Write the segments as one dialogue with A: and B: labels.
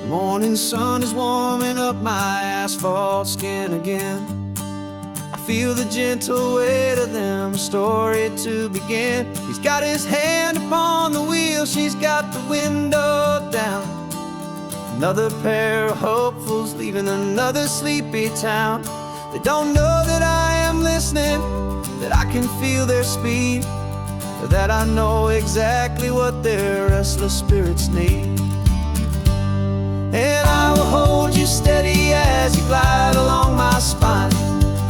A: Morning sun is warming up my asphalt skin again. I feel the gentle weight of them, a story to begin. He's got his hand upon the wheel, she's got the window down. Another pair of hopefuls leaving another sleepy town. They don't know that I am listening, that I can feel their speed, or that I know exactly what their restless spirits need. And I will hold you steady as you glide along my spine.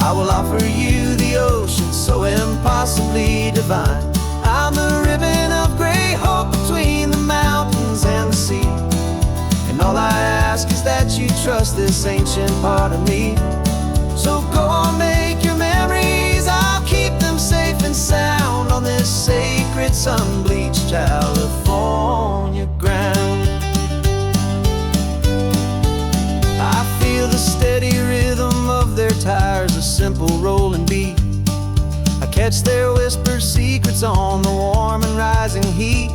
A: I will offer you the ocean so impossibly divine. I'm the ribbon of gray hope between the mountains and the sea. And all I ask is that you trust this ancient part of me. So go on, make your memories, I'll keep them safe and sound on this sacred sun-bleached California ground. I feel the steady rhythm of their tires, a simple rolling beat. I catch their whispered secrets on the warm and rising heat.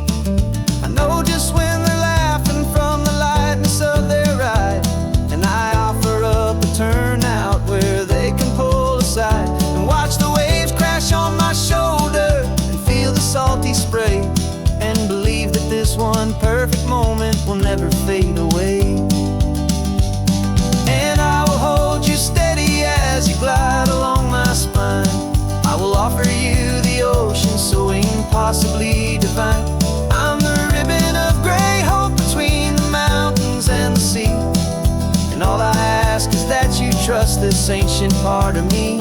A: I know just when they're laughing from the lightness of their ride, and I offer up a turnout where they can pull aside and watch the waves crash on my shoulder and feel the salty spray, and believe that this one perfect moment will never fade away. And I will hold you steady as you glide along my spine. I will offer you the ocean so impossibly divine. I'm the ribbon of gray hope between the mountains and the sea. And all I ask is that you trust this ancient part of me.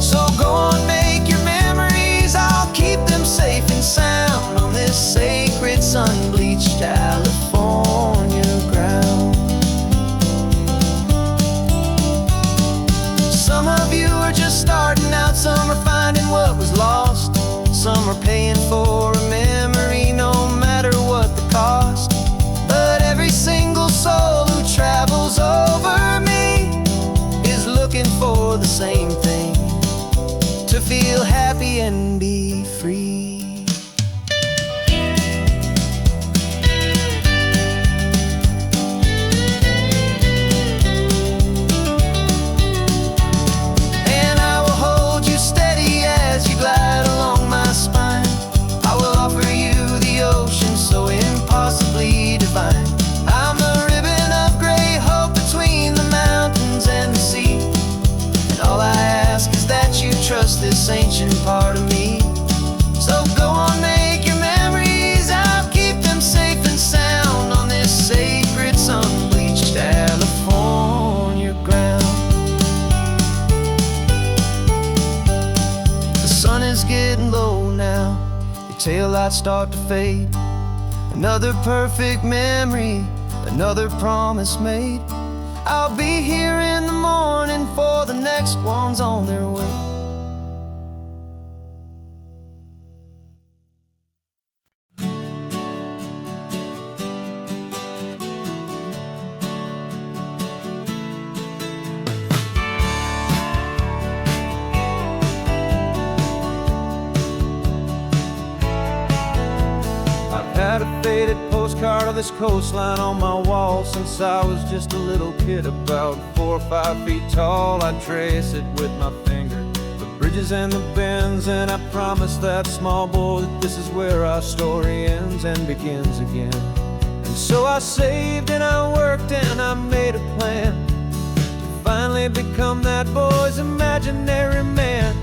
A: So go on, make your memories, I'll keep them safe and sound on this sacred sun-bleached California ground. Some of you are just starting out, some are finding what was lost. Some are paying for a memory no matter what the cost. But every single soul who travels over me is looking for the same thing, to feel happy and be free. And I will hold you steady as you glide along my spine. I will offer you the ocean so impossibly divine. I'm the ribbon of gray hope between the mountains and the sea. And all I ask is that you trust this ancient part of me. So go on, make your memories, I'll keep them safe and sound on this sacred sun-bleached California ground. The sun is getting low now, your taillights start to fade. Another perfect memory, another promise made. I'll be here in the morning for the next ones on their way. I've had a faded postcard of this coastline on my wall since I was just a little kid, about 4 or 5 feet tall. I trace it with my finger, the bridges and the bends, and I promised that small boy that this is where our story ends and begins again. And so I saved and I worked and I made a plan to finally become that boy's imaginary man.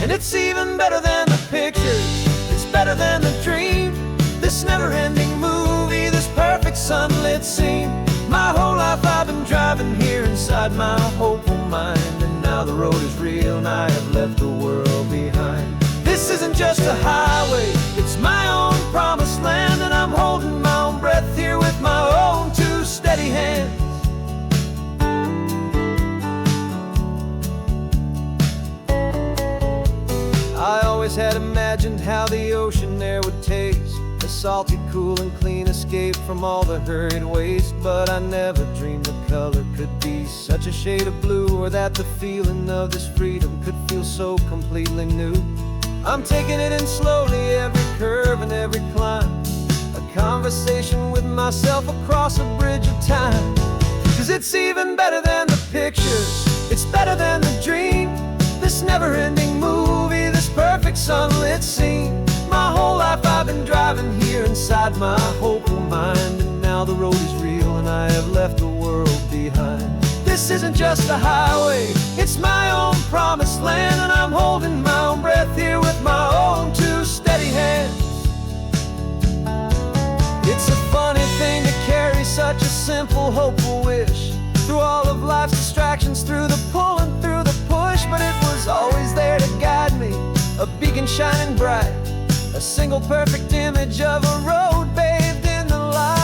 A: And it's even better than the pictures, it's better than the dream. This never-ending movie, this perfect sunlit scene. My whole life I've been driving here inside my hopeful mind, and now the road is real and I have left the world behind. This isn't just a highway, it's my own promised land, and I'm holding my own breath here with my own two steady hands. I always had imagined how the ocean there would taste, a salty, cool and clean escape from all the hurried waste. But I never dreamed the color could be such a shade of blue, or that the feeling of this freedom could feel so completely new. I'm taking it in slowly, every curve and every climb, a conversation with myself across a bridge of time. 'Cause it's even better than the pictures, it's better than the dream. This never-ending movie, this perfect sunlit scene. My whole life I've been driving here inside my hopeful mind, and now the road is real and I have left the world behind. This isn't just a highway, it's my own promised land, and I'm holding my own breath here with my own two steady hands. It's a funny thing to carry such a simple, hopeful wish through all of life's distractions, through the pull and through the push. But it was always there to guide me, a beacon shining bright, a single perfect image of a road bathed in the light.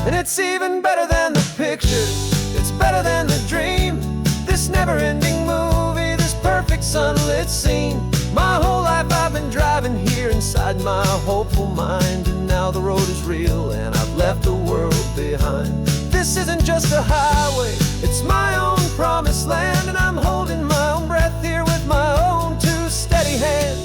A: And it's even better than the pictures, it's better than the dream. This never-ending movie, this perfect sunlit scene. My whole life I've been driving here inside my hopeful mind, and now the road is real and I've left the world behind. This isn't just a highway, it's my own promised land, and I'm holding my own breath here with my own two steady hands.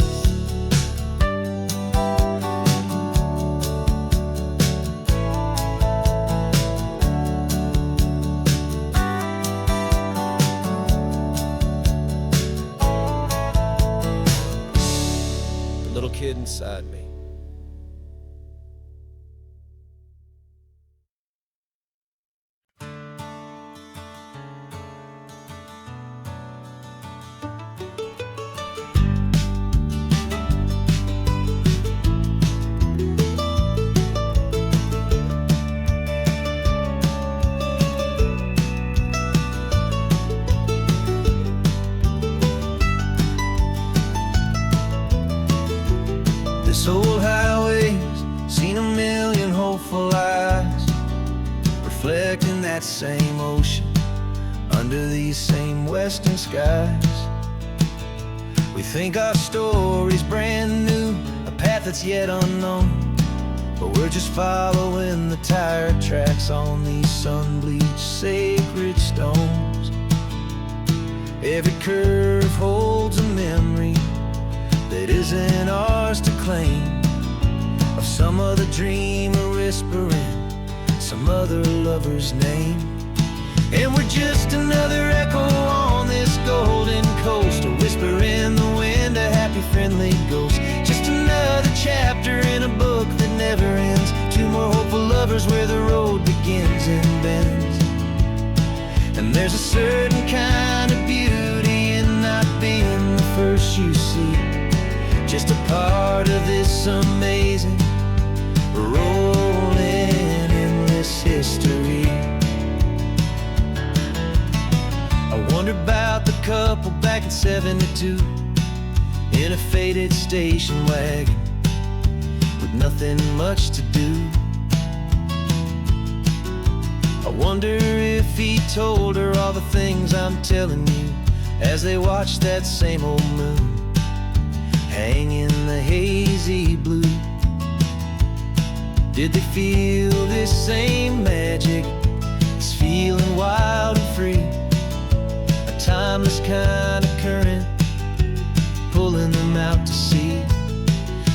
A: Little kid inside me. This old highway's seen a million hopeful eyes, reflecting that same ocean under these same western skies. We think our story's brand new, a path that's yet unknown, but we're just following the tire tracks on these sun-bleached sacred stones. Every curve holds a memory that isn't ours to claim, of some other dreamer whispering some other lover's name. And we're just another echo on this golden coast, a whisper in the wind, a happy friendly ghost. Just another chapter in a book that never ends, two more hopeful lovers where the road begins and bends. And there's a certain kind of beauty in not being the first you see, just a part of this amazing, rolling, endless history. I wonder about the couple back in '72 in a faded station wagon with nothing much to do. I wonder if he told her all the things I'm telling you as they watched that same old moon hang in the hazy blue. Did they feel this same magic, this feeling wild and free, a timeless kind of current pulling them out to sea?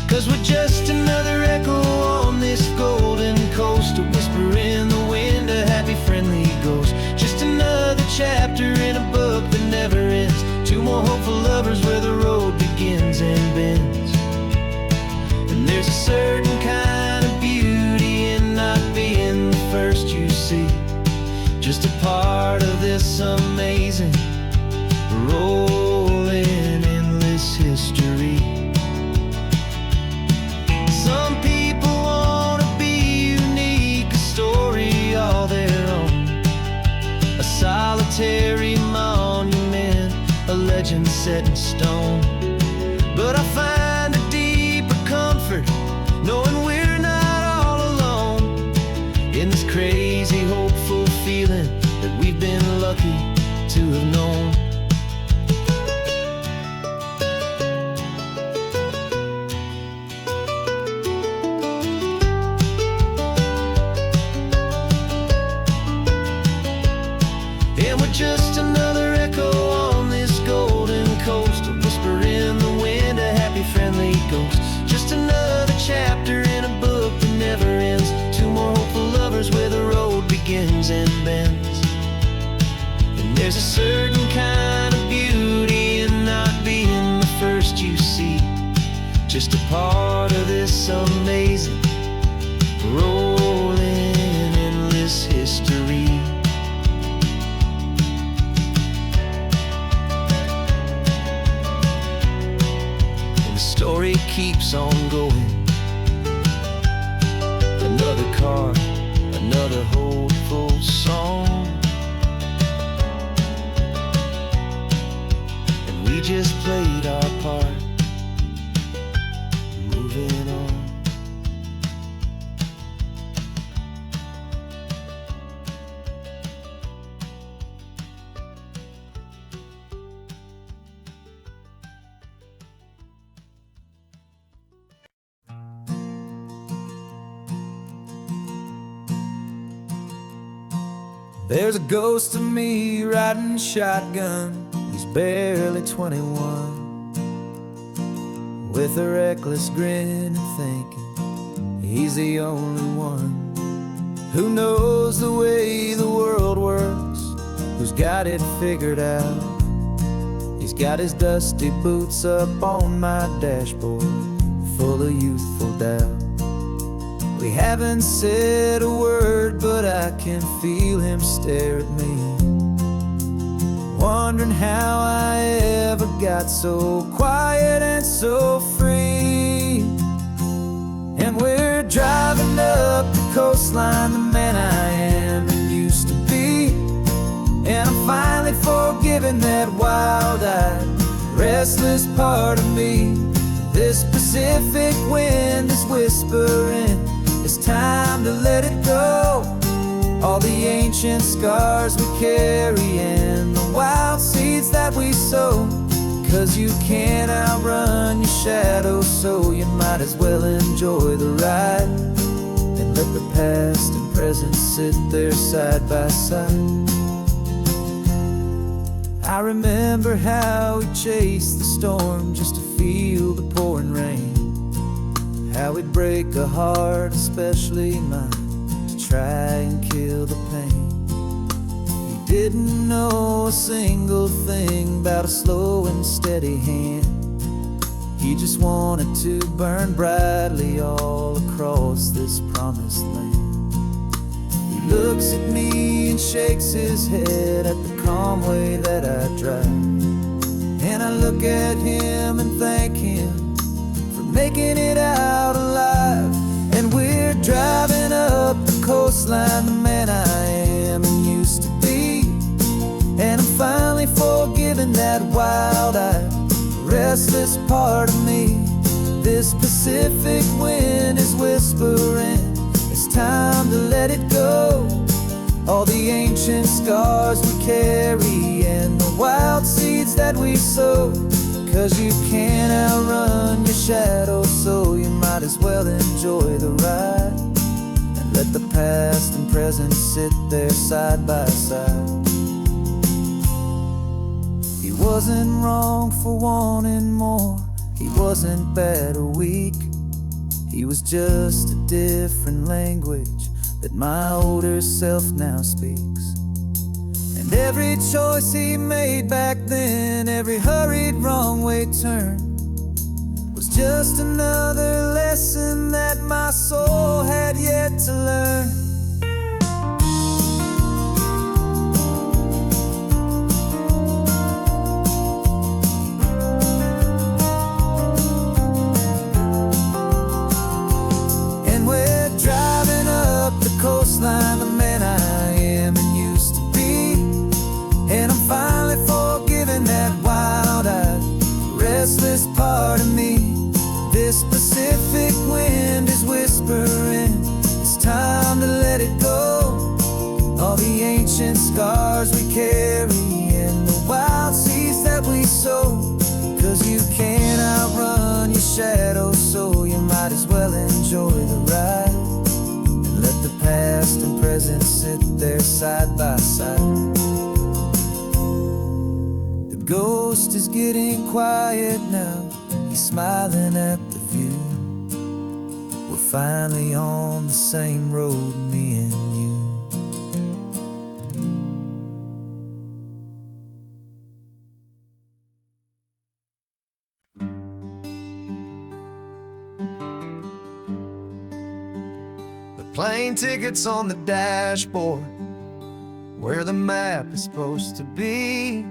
A: 'Cause we're just another echo on this golden coast, a whisper in the wind, a happy friendly ghost. Just another chapter in a book that never ends, two more hopeful lovers where the road begins and bends. And there's a certain kind of beauty in not being the first you see, just a part of this amazing, rolling, endless history. Some people want to be unique, a story all their own, a solitary monument, a legend set in stone. But I find a deeper comfort knowing we're not all alone in this crazy, hopeful feeling that we've been lucky to have known. There's a certain kind of beauty in not being the first you see, just a part of this amazing, rolling, endless history. And the story keeps on going. Another card, another hopeful song, and we just played our part, moving on. There's a ghost of me riding shotgun. He's barely 21, with a reckless grin and thinking he's the only one who knows the way the world works, who's got it figured out. He's got his dusty boots up on my dashboard, full of youthful doubt. We haven't said a word, but I can feel him stare at me, wondering how I ever got so quiet and so free. And we're driving up the coastline, the man I am and used to be, and I'm finally forgiving that wild-eyed, restless part of me. This Pacific wind is whispering, it's time to let it go. All the ancient scars we carry and the wild seeds that we sow. 'Cause you can't outrun your shadow, so you might as well enjoy the ride and let the past and present sit there side by side. I remember how we chased the storm just to feel the pouring rain, how we'd break a heart, especially mine, to try and kill the pain. We didn't know a single thing about a slow and steady hand. He just wanted to burn brightly all across this promised land. He looks at me and shakes his head at the calm way that I drive, and I look at him and thank him making it out alive. And we're driving up the coastline, the man I am and used to be, and I'm finally forgiving that wild-eyed, restless part of me. This Pacific wind is whispering, it's time to let it go. All the ancient scars we carry and the wild seeds that we sow. 'Cause you can't outrun your shadow, so you might as well enjoy the ride and let the past and present sit there side by side. He wasn't wrong for wanting more, he wasn't bad or weak. He was just a different language that my older self now speaks. And every choice he made back then, every hurried wrong way turn, was just another lesson that my soul had yet to learn. And we're driving up the coastline, the man I am and used to be, and I'm finally forgiving that wild-eyed, restless part of me. This Pacific wind is whispering, it's time to let it go. All the ancient scars we carry and the wild seeds that we sow. 'Cause you can't outrun your shadow, so you might as well enjoy the ride and let the past and present sit there side by side. The ghost is getting quiet now, he's smiling at the view. We're finally on the same road, me and you. plane tickets on the dashboard, where the map is supposed to be.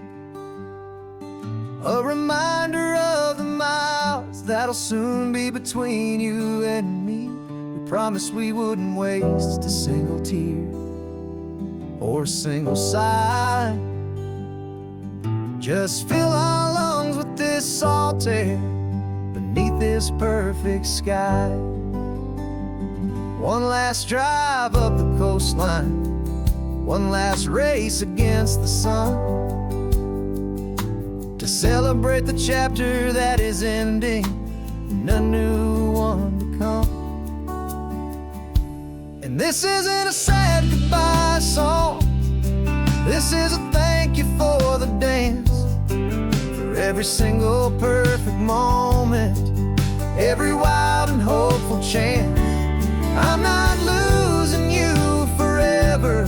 A: A reminder of the miles that'll soon be between you and me. We promised we wouldn't waste a single tear or a single sigh. Just fill our lungs with this salt air beneath this perfect sky. One last drive up the coastline, one last race against the sun, to celebrate the chapter that is ending and a new one to come. And this isn't a sad goodbye song, this is a thank you for the dance, for every single perfect moment, every wild and hopeful chance. I'm not losing you forever,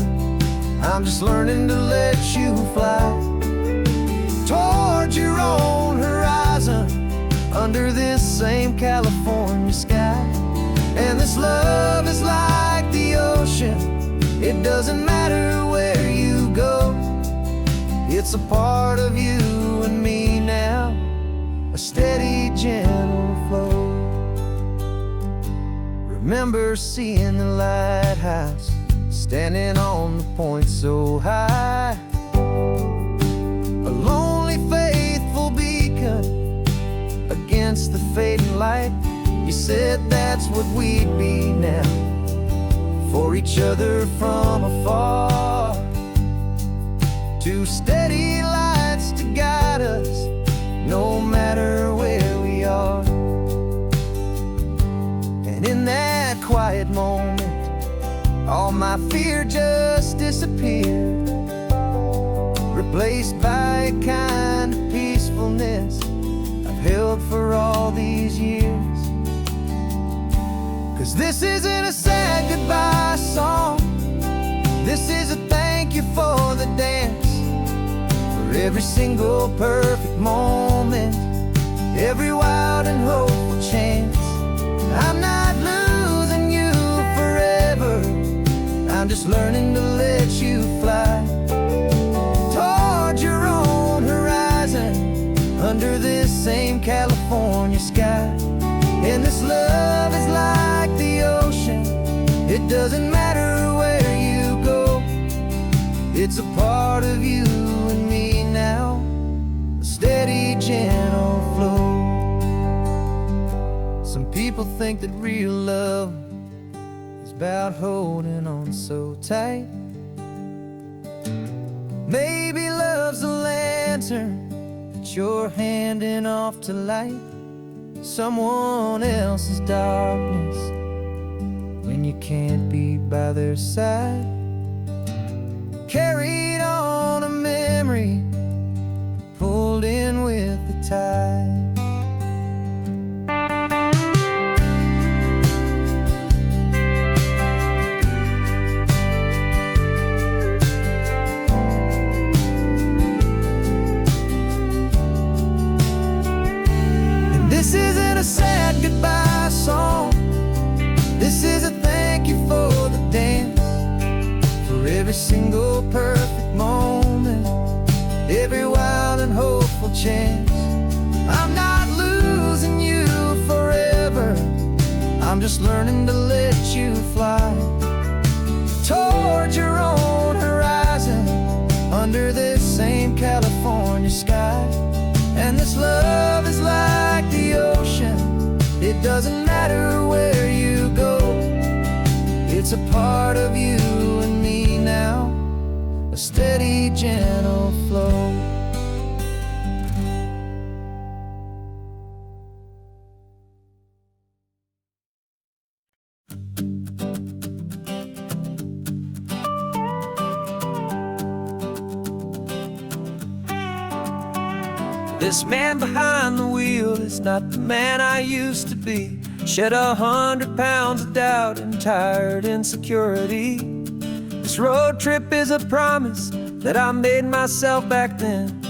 A: I'm just learning to let you fly towards your own horizon, under this same California sky. And this love is like the ocean, it doesn't matter where you go, it's a part of you and me now, a steady, gentle flow. Remember seeing the lighthouse, standing on the point so high, a lonely, faithful beacon against the fading light. You said that's what we'd be now, for each other from afar. Two steady lights to guide us, no matter where we are. And in that quiet moment, all my fear just disappeared, replaced by a kind of peacefulness I've held for all these years. 'Cause this isn't a sad goodbye song, this is a thank you for the dance, for every single perfect moment, every wild and hopeful chance. I'm not losing you forever, I'm just learning to let you fly towards your own horizon, under this same California sky. And this love is like the ocean, it doesn't matter where you go, it's a part of you and me now, a steady, gentle flow. Some people think that real love is about holding on so tight. Maybe love's a lantern that you're handing off to light someone else's darkness when you can't be by their side. Carried on a memory, pulled in with the tide. This isn't a sad goodbye song, this is a thank you for the dance, for every single perfect moment, every wild and hopeful chance. I'm not losing you forever, I'm just learning to let you fly towards your own horizon, under this same California sky. And this love is like the ocean, it doesn't matter where you go, it's a part of you and me now, a steady, gentle flow. This man behind the wheel is not the man I used to be. Shed 100 pounds of doubt and tired insecurity. This road trip is a promise that I made myself back then.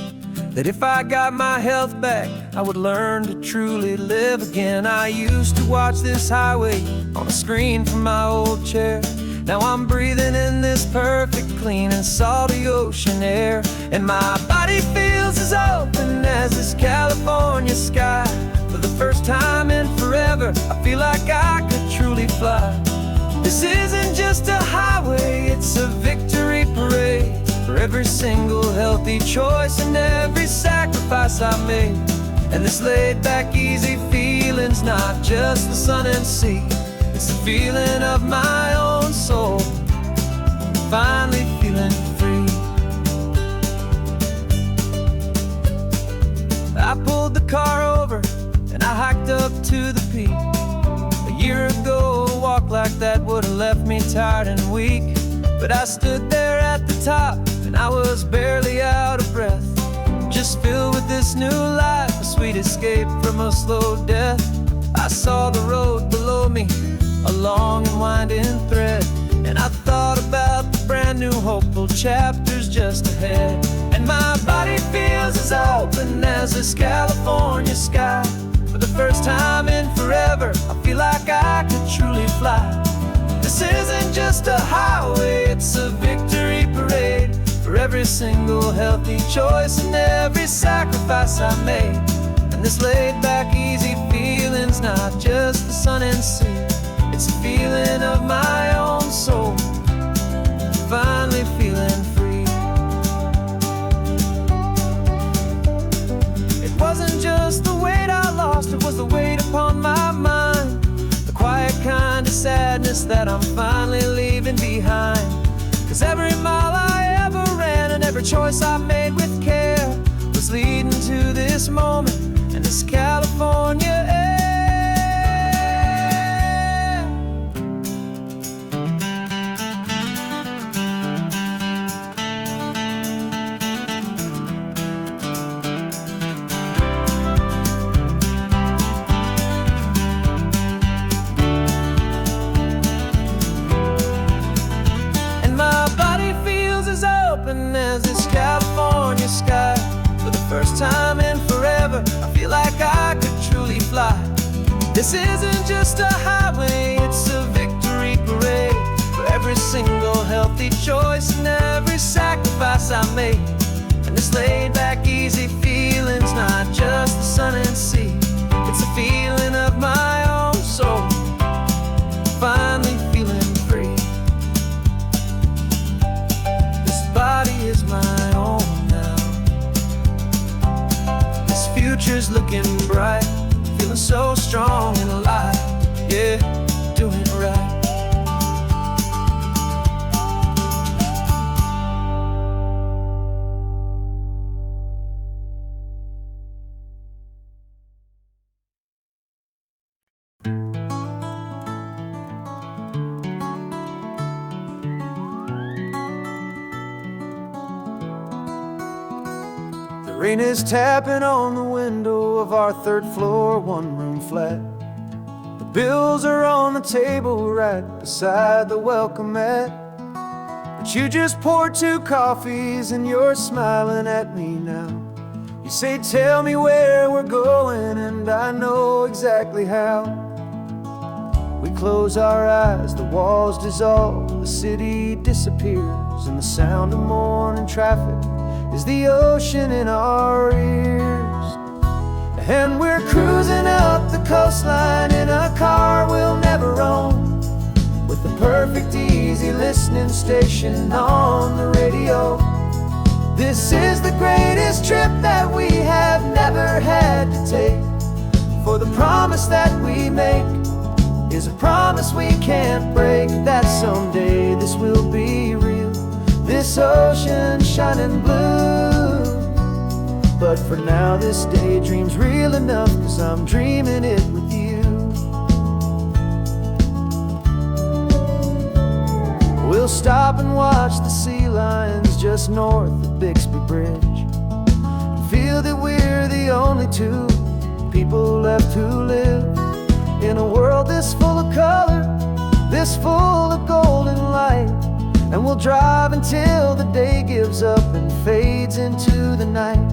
A: that if I got my health back, I would learn to truly live again. I used to watch this highway on a screen from my old chair. Now I'm breathing in this perfect, clean and salty ocean air. And my body feels as open as this California sky. For the first time in forever, I feel like I could truly fly. This isn't just a highway, it's a victory parade. For every single healthy choice and every sacrifice I made. And this laid back easy feeling's not just the sun and sea, it's the feeling of my own soul, finally feeling free. I pulled the car over and I hiked up to the peak. A year ago, a walk like that would've left me tired and weak. But I stood there at the top and I was barely out of breath, just filled with this new life, a sweet escape from a slow death. I saw the road below me, a long and winding thread, and I thought about the brand new hopeful chapters just ahead. And my body feels as open as this California sky. For the first time in forever, I feel like I could truly fly. This isn't just a highway, it's a victory parade. For every single healthy choice and every sacrifice I made. And this laid back easy feeling's not just the sun and sea, it's a feeling of my own soul, finally feeling free. It wasn't just the weight I lost, it was the weight upon my mind. The quiet kind of sadness that I'm finally leaving behind. 'Cause every mile I ever ran and every choice I made with care was leading to this moment and this California air. As this California sky. For the first time in forever, I feel like I could truly fly. This isn't just a highway, it's a victory parade. For every single healthy choice and every sacrifice I made. And this laid back easy feeling's not just the sun and sea, it's a feeling of my own soul, finally feeling free. Body is my own now. This future's looking bright, feeling so strong and alive. Yeah, doing it right. Rain is tapping on the window of our third floor, one-room flat. The bills are on the table right beside the welcome mat. But you just poured 2 coffees and you're smiling at me now. You say, tell me where we're going, and I know exactly how. We close our eyes, the walls dissolve, the city disappears, and the sound of morning traffic is the ocean in our ears. And we're cruising up the coastline in a car we'll never own, with the perfect easy listening station on the radio. This is the greatest trip that we have never had to take. For the promise that we make is a promise we can't break, that someday this will be real, this ocean shining blue. But for now this daydream's real enough, 'cause I'm dreaming it with you. We'll stop and watch the sea lions just north of Bixby Bridge, and feel that we're the only 2 people left who live in a world this full of color, this full of golden light. And we'll drive until the day gives up and fades into the night.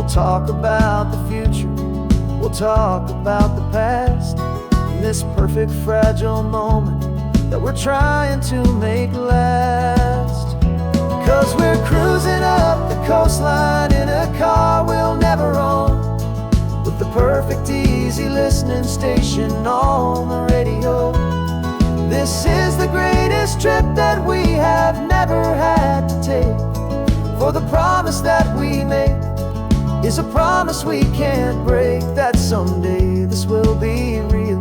A: We'll talk about the future, we'll talk about the past, in this perfect fragile moment that we're trying to make last. 'Cause we're cruising up the coastline in a car we'll never own, with the perfect easy listening station on the radio. This is the greatest trip that we have never had to take, for the promise that we make is a promise we can't break, that someday this will be real,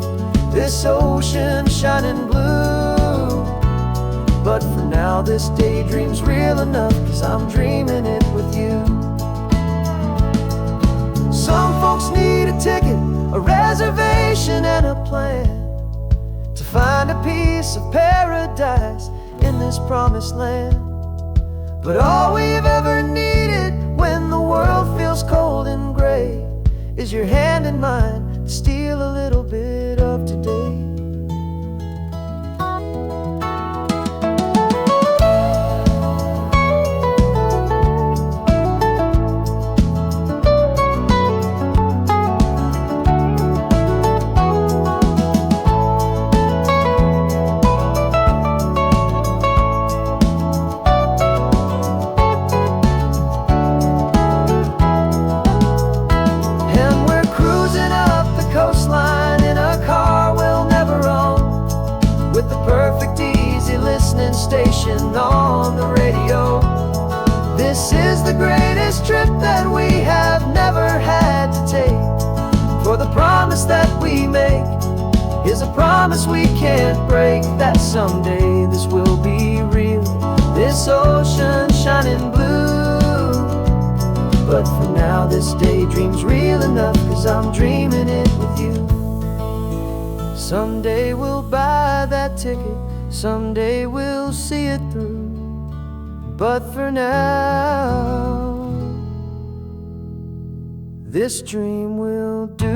A: this ocean shining blue. But for now this daydream's real enough, 'cause I'm dreaming it with you. Some folks need a ticket, a reservation and a plan, to find a piece of paradise in this promised land. But all we've ever needed when the world feels cold and gray is your hand in mine to steal a little bit of today. Station on the radio. This is the greatest trip that we have never had to take, for the promise that we make is a promise we can't break, that someday this will be real, this ocean shining blue. But for now this daydream's real enough, 'cause I'm dreaming it with you. Someday we'll buy that ticket, someday we'll see it through, but for now this dream will do.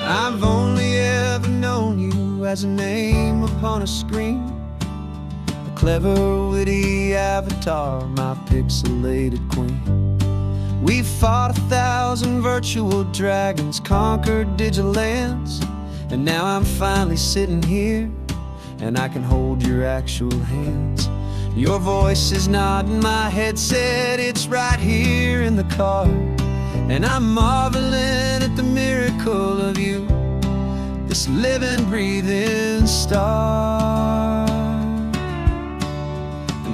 A: I've only ever known you as a name upon a screen, clever, witty avatar, my pixelated queen. We fought 1,000 virtual dragons, conquered digital lands, and now I'm finally sitting here, and I can hold your actual hands. Your voice is not in my headset, it's right here in the car, and I'm marveling at the miracle of you, this living, breathing star.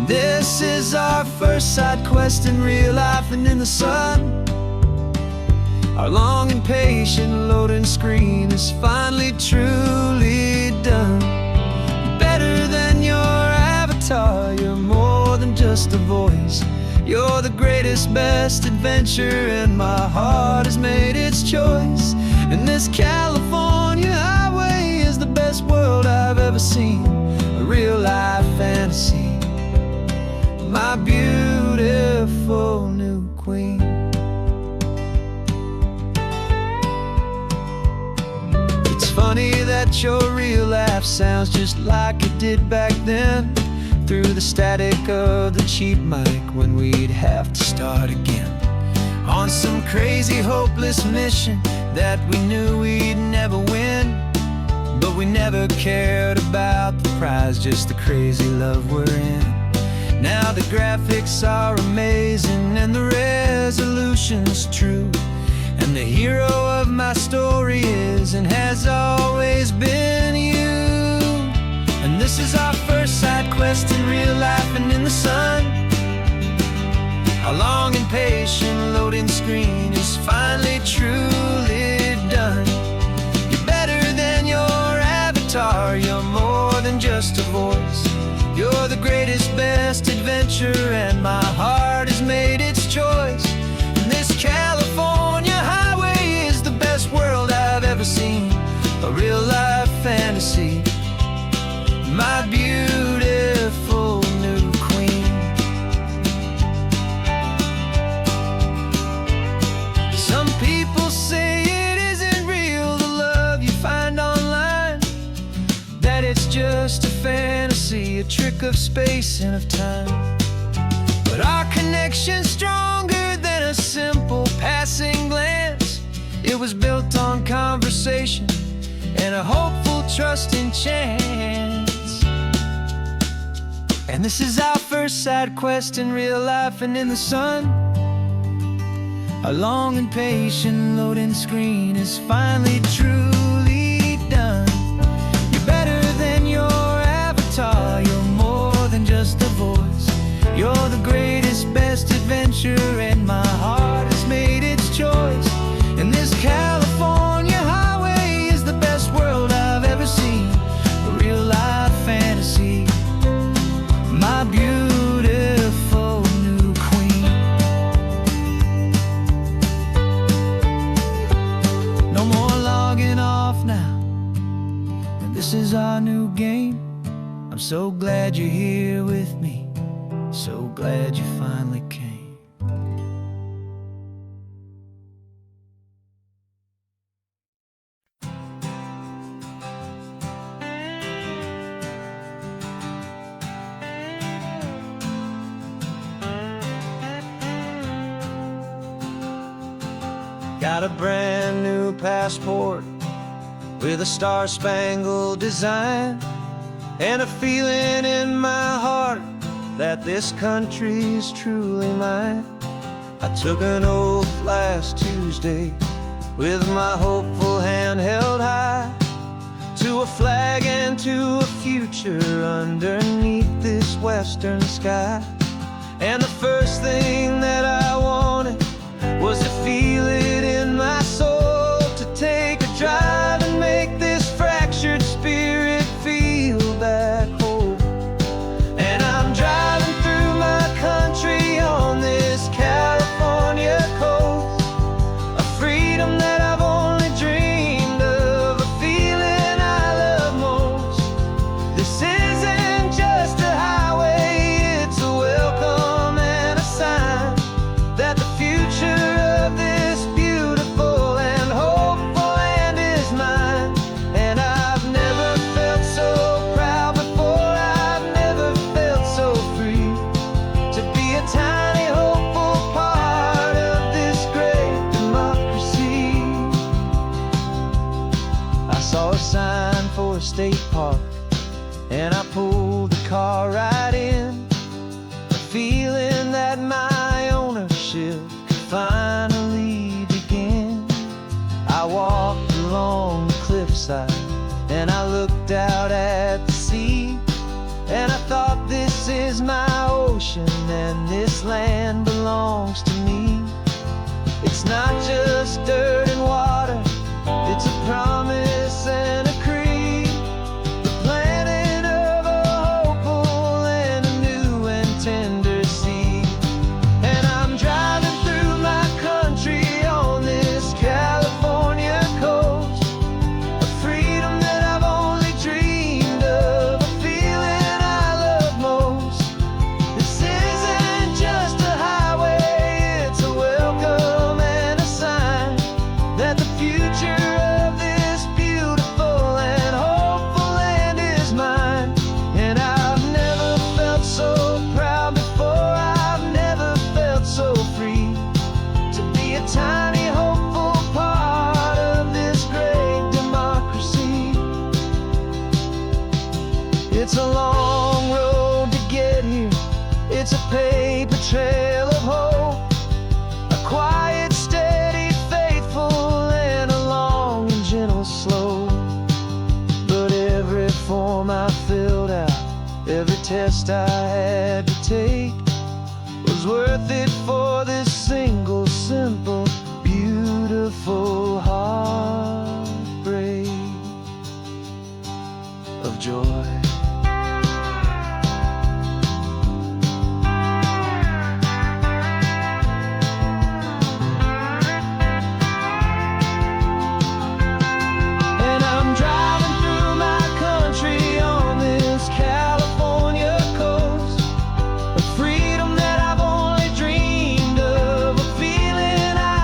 A: This is our first side quest in real life and in the sun. Our long and patient loading screen is finally truly done. Better than your avatar, you're more than just a voice. You're the greatest, best adventure, and my heart has made its choice. And this California highway is the best world I've ever seen, a real life fantasy, my beautiful new queen. It's funny that your real laugh sounds just like it did back then, through the static of the cheap mic when we'd have to start again, on some crazy hopeless mission that we knew we'd never win. But we never cared about the prize, just the crazy love we're in. Now the graphics are amazing and the resolution's true, and the hero of my story is and has always been you. And this is our first side quest in real life and in the sun. Our long and patient loading screen is finally truly done. You're better than your avatar, you're more than just a voice. You're the greatest, best adventure, and my heart has made its choice. And this California highway is the best world I've ever seen, a real life fantasy, my beautiful new queen. of space and of time. But our connection's stronger than a simple passing glance. It was built on conversation and a hopeful, trusting chance. And this is our first side quest in real life and in the sun. Our long and patient loading screen is finally truly done. You're better than your avatar. You're more than just a voice. You're the greatest, best adventure, and my heart has made its choice. And this California highway is the best world I've ever seen. A real life fantasy, my beautiful new queen. No more logging off now, and this is our new game. I'm so glad you're here with me, so glad you finally came. Got a brand new passport with a star-spangled design, and a feeling in my heart that this country's truly mine. I took an oath last Tuesday with my hopeful hand held high, to a flag and to a future underneath this western sky. And the first thing that I wanted was to feel it in my soul, to take a drive and make this fractured spirit feel back home. And I'm driving through my country on this California coast, a freedom that I've only dreamed of, a feeling I love most. This isn't just a highway, it's a welcome and a sign that the future of this beautiful and hopeful land is mine. And I've never felt so proud before, I've never felt so free, to be a tiny hopeful part of this great democracy. I saw a sign for a state park, and I pulled the car right in, a feeling that my ownership could finally begin. I walked along the cliffside and I looked out at the sea, and I thought, this is my ocean and this land belongs to me. It's not just dirt and water, it's a promise and a creed, the planting of a hopeful and a new and tender seed. And I'm driving through my country on this California coast, a freedom that I've only dreamed of, a feeling I love most. This isn't just a highway, it's a welcome and a sign that the future of this beautiful and hopeful land is mine. And I've never felt so proud before, I've never felt so free, to be a tiny hopeful part of this great democracy. It's a long road to get here, it's a paper trail of hope, a quiet, steady, faithful, and a long and gentle slope. But every form I filled out, every test I had to take, was worth it for this single, simple, beautiful heartbreak of joy. And I'm driving through my country on this California coast, a freedom that I've only dreamed of, a feeling I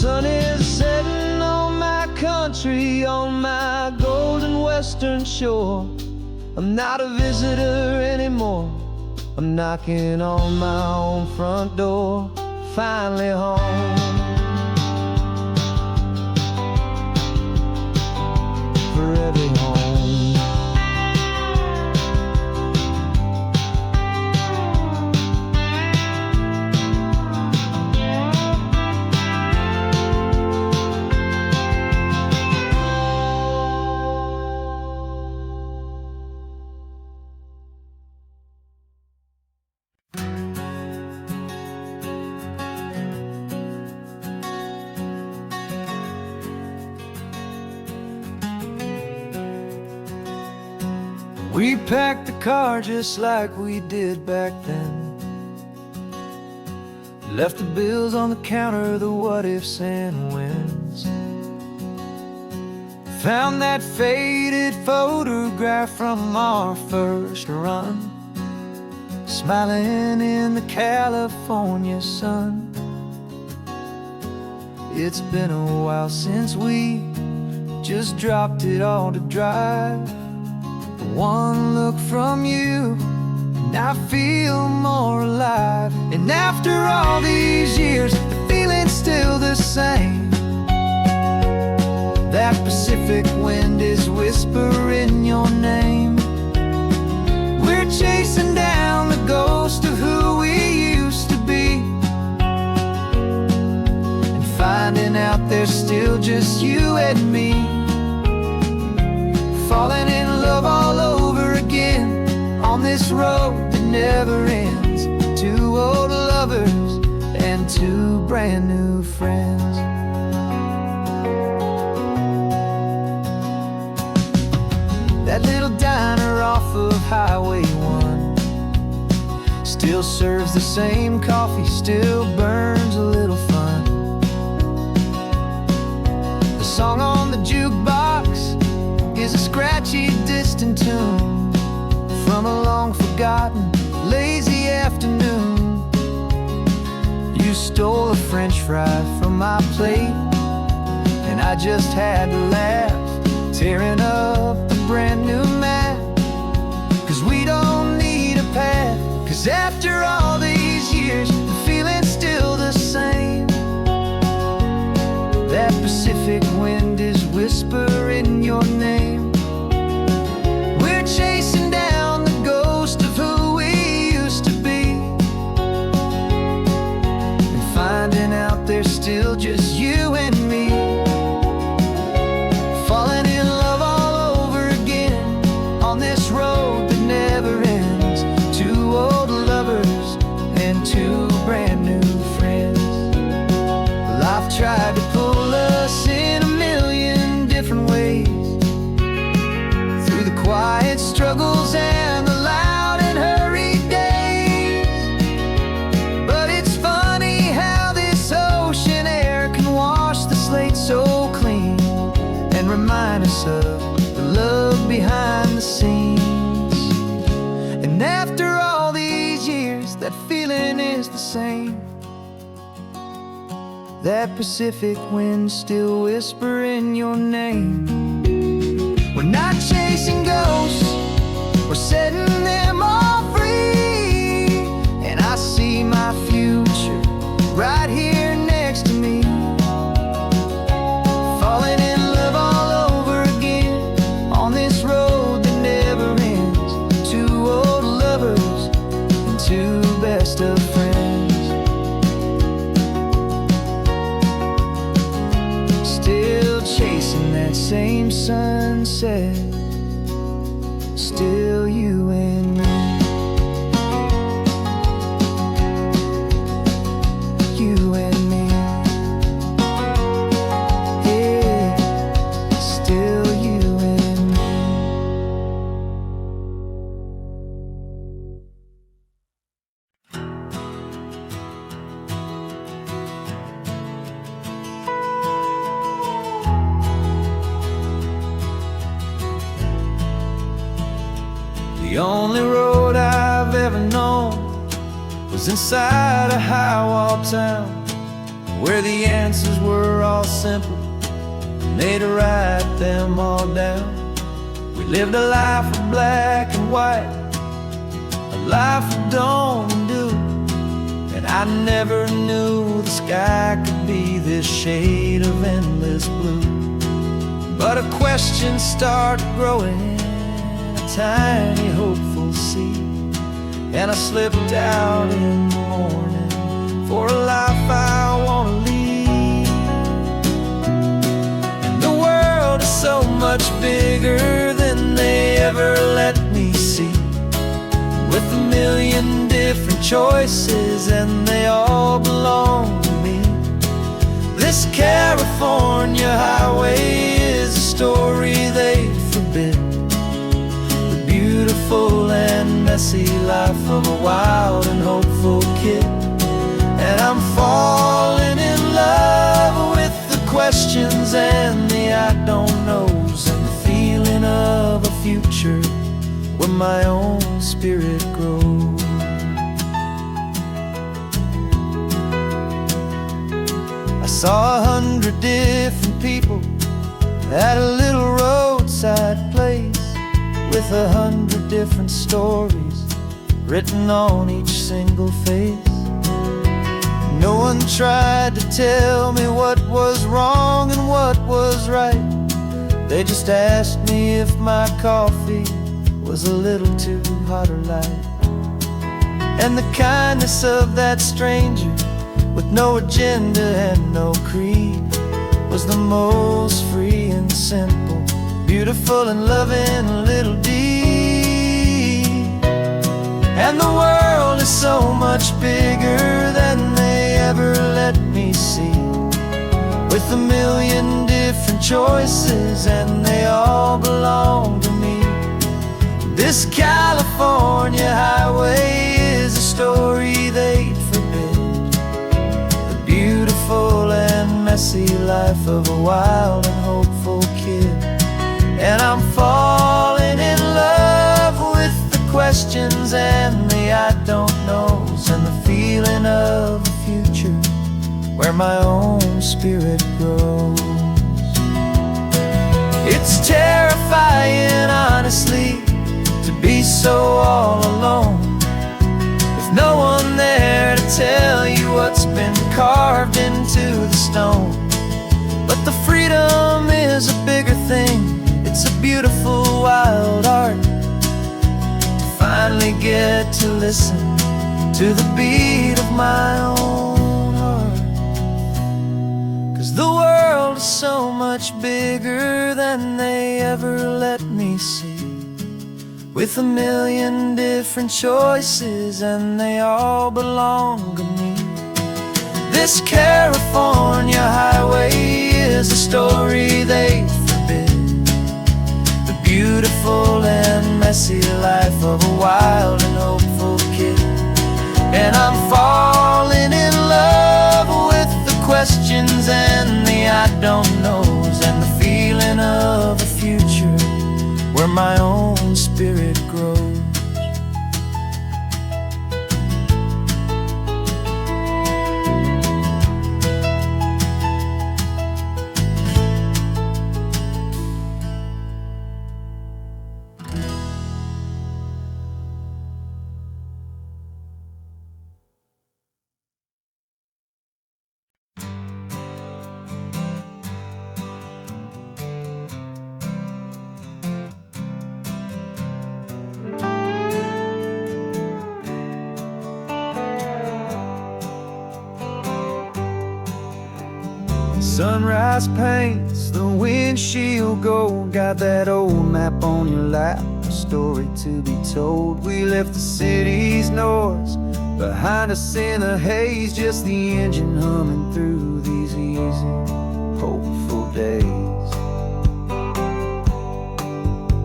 A: sun is setting on my country, on my golden western shore. I'm not a visitor anymore. I'm knocking on my own front door, finally home. Forever home. We packed the car just like we did back then. Left the bills on the counter, the what ifs and whens. Found that faded photograph from our first run, smiling in the California sun. It's been a while since we just dropped it all to drive. One look from you, and I feel more alive. And after all these years, the feeling's still the same. That Pacific wind is whispering your name. We're chasing down the ghost of who we used to be, and finding out there's still just you and me. Falling in love all over again on this road that never ends. Two old lovers and two brand new friends. That little diner off of Highway 1 still serves the same coffee, still burns a little fun. The song on the jukebox is a scratchy, distant tune from a long-forgotten, lazy afternoon. You stole a French fry from my plate, and I just had to laugh, tearing up a brand new map. 'Cause we don't need a path, 'cause after all these years, the feeling's still the same. That Pacific wind is whispering your name. We're chasing down the ghost of who we used to be, and finding out there's still just you and me. Falling in love all over again on this road that never ends. Two old lovers and two brand new friends. Life tried to pull us in a million different ways, through the quiet struggles and the loud and hurried days. But it's funny how this ocean air can wash the slate so clean, and remind us of the love behind the scenes. And after all these years, that feeling is the same. That Pacific wind still whispering your name. We're not chasing ghosts, we're setting them all free. And I see my future right here next to me. Falling in love all over again on this road that never ends. Two old lovers and two best of friends. Still chasing that same sunset, still you and me. You and me. Yeah, still you and me. The only road I've ever known was inside a high-wall town, where the answers were all simple, and they'd write them all down. We lived a life of black and white, a life of dawn and dew, and I never knew the sky could be this shade of endless blue. But a question started growing, a tiny hopeful seed, and I slipped out in the morning for a life I want to lead. And the world is so much bigger than they ever let me see, with a million different choices and they all belong to me. This California highway is a story they forbid, the beautiful and messy life of a wild and hopeful kid. And I'm falling in love with the questions and the I don't knows, and the feeling of a future where my own spirit grows. I saw 100 different people at a little roadside place, with 100 different stories written on each single face. No one tried to tell me what was wrong and what was right. They just asked me if my coffee was a little too hot or light. And the kindness of that stranger, with no agenda and no creed, was the most free and simple, beautiful and loving little deed. And the world is so much bigger than they ever let me see, with a million different choices and they all belong to me. This California highway is a story they'd forbid, the beautiful and messy life of a wild and hopeful kid. And I'm falling in love with the questions and the I don't knows, and the feeling of a future where my own spirit grows. It's terrifying, honestly, to be so all alone, with no one there to tell you what's been carved into the stone. But the freedom is a bigger thing, it's a beautiful wild art, to finally get to listen to the beat of my own heart. 'Cause the world is so much bigger than they ever let me see, with a million different choices and they all belong to me. This California highway is a story they forbid, the beautiful and messy life of a wild and hopeful kid. And I'm falling in love with the questions and the I don't knows, and the feeling of a future where my own spirit grows. Sunrise paints the windshield gold, got that old map on your lap, a story to be told. We left the city's noise behind us in the haze, just the engine humming through these easy, hopeful days.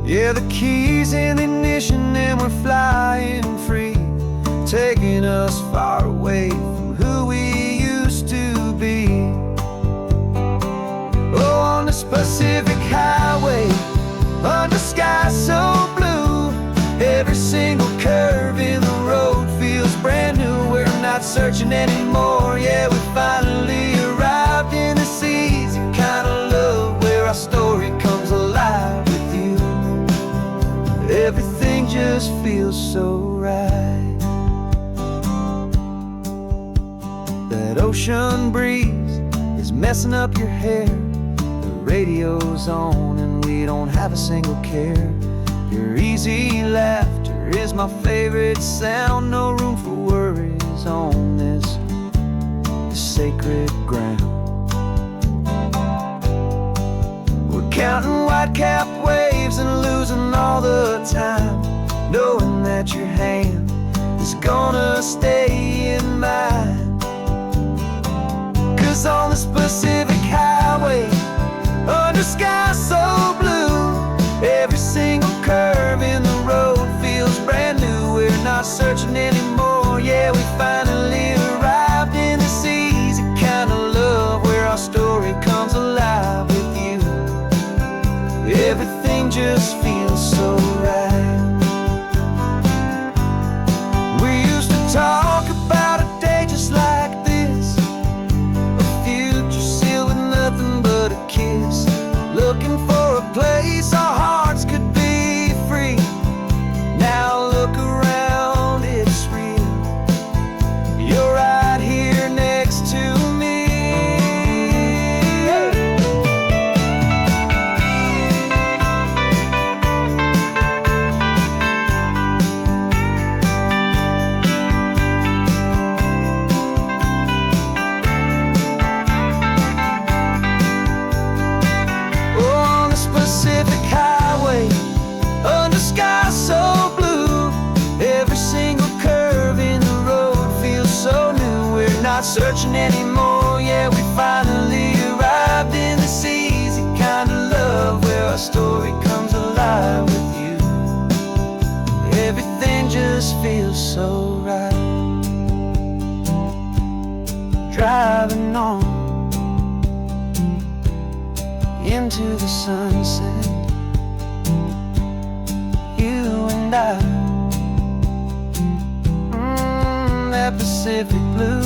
A: Yeah, the keys in the ignition and we're flying free, taking us far away from who we used to be. Oh, on this Pacific highway, under sky so blue, every single curve in the road feels brand new. We're not searching anymore, yeah, we finally arrived. so right. That ocean breeze is messing up your hair. The radio's on and we don't have a single care. Your easy laughter is my favorite sound. No room for worries on this sacred ground. We're counting white-cap waves and losing all the time, knowing that your hand is gonna stay in mine. 'Cause on this Pacific highway, under skies so blue, every single curve in the road feels brand new. We're not searching anymore, yeah, we finally arrived in this easy kind of love where our story comes alive with you. Everything just feels so right. We used to talk about a day just like this, a future sealed with nothing but a kiss, looking for a place our hearts could be free. Now look around, it's real. You're right here next to me. On this Pacific highway, under skies so blue, every single curve in the road feels so new. We're not searching anymore, yeah, we finally arrived in this easy kind of love where our story comes alive with you. Everything just feels so right. Driving on into the sunset, you and I, that Pacific blue.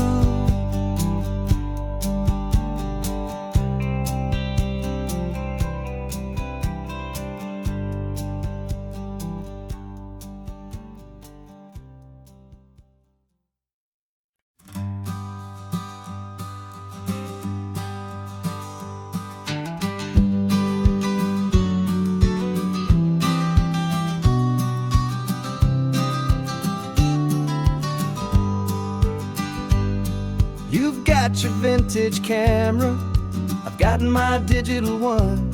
A: You've got your vintage camera, I've got my digital one.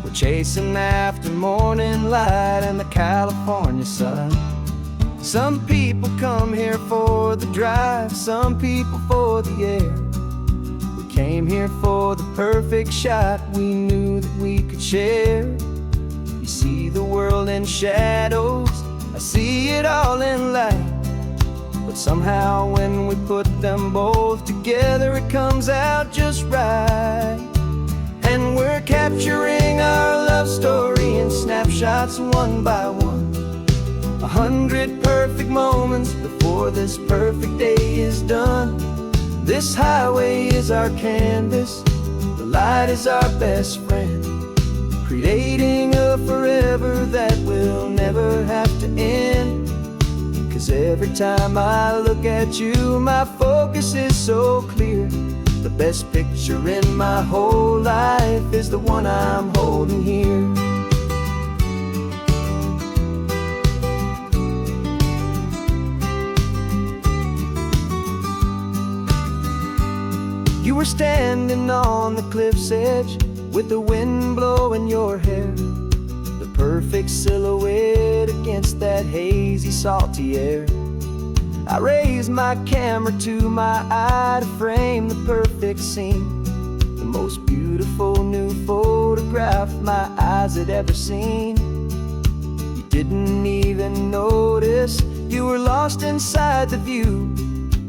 A: We're chasing after morning light and the California sun. Some people come here for the drive, some people for the air. We came here for the perfect shot we knew that we could share. You see the world in shadows, I see it all in light. But somehow when we put them both together, it comes out just right. And we're capturing our love story in snapshots one by one. 100 perfect moments before this perfect day is done. This highway is our canvas, the light is our best friend, creating a forever that will never have to end. 'Cause every time I look at you, my focus is so clear. The best picture in my whole life is the one I'm holding here. You were standing on the cliff's edge with the wind blowing your hair, the perfect silhouette against that hazy, salty air. I raised my camera to my eye to frame the perfect scene, the most beautiful new photograph my eyes had ever seen. You didn't even notice, you were lost inside the view,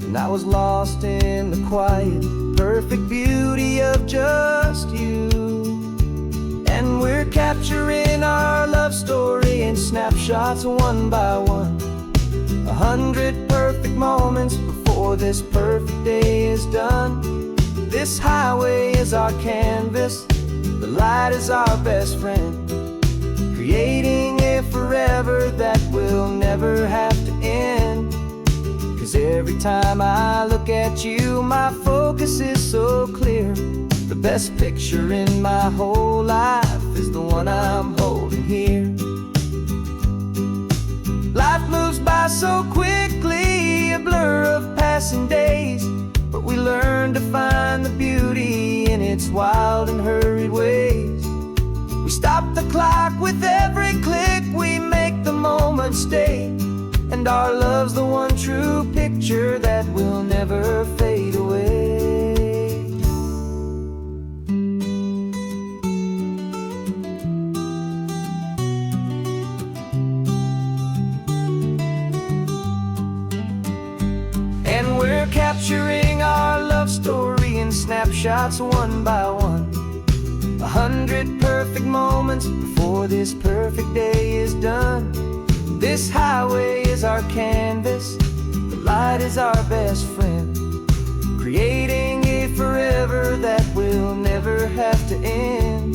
A: and I was lost in the quiet, perfect beauty of just you. And we're capturing our love story in snapshots one by one. 100 perfect moments before this perfect day is done. This highway is our canvas, the light is our best friend, creating a forever that will never have to end. 'Cause every time I look at you, my focus is so clear. The best picture in my whole life is the one I'm holding here. Life moves by so quickly, a blur of passing days, but we learn to find the beauty in its wild and hurried ways. We stop the clock with every click, we make the moment stay, and our love's the one true picture that will never fade away. And we're capturing our love story in snapshots one by one. 100 perfect moments before this perfect day is done. This highway is our canvas, the light is our best friend, creating a forever that will never have to end.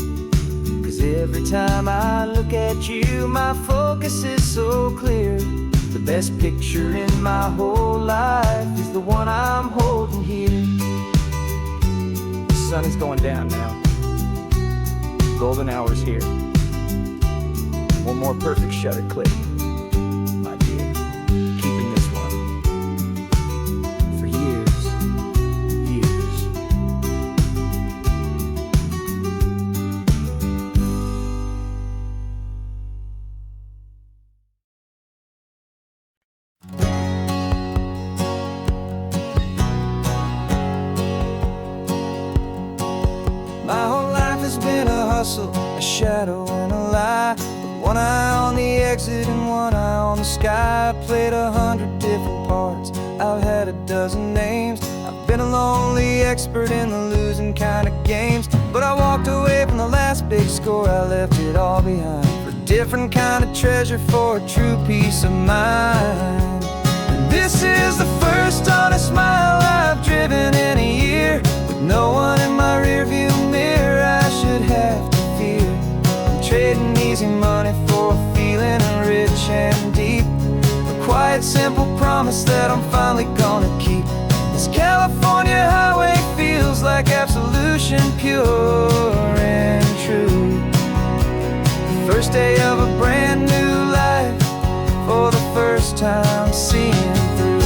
A: 'Cause every time I look at you, my focus is so clear. The best picture in my whole life is the one I'm holding here. The sun is going down now. Golden hour's here. One more perfect shutter click, my dear. Keeping this one for years, years. My whole life has been a hustle, a shadow and a lie. With one eye on the exit and one eye on the sky. I played 100 different parts, I've had a dozen names. I've been a lonely expert in the losing kind of games. But I walked away from the last big score, I left it all behind for a different kind of treasure, for a true peace of mind. And this is the first honest smile I've driven in a year, with no one in my rearview mirror I should have to fear. I'm trading easy money for a feeling rich and deep, a quiet simple promise that I'm finally gonna keep. This California highway feels like absolution, pure and true. The first day of a brand new life, for the first time seeing through.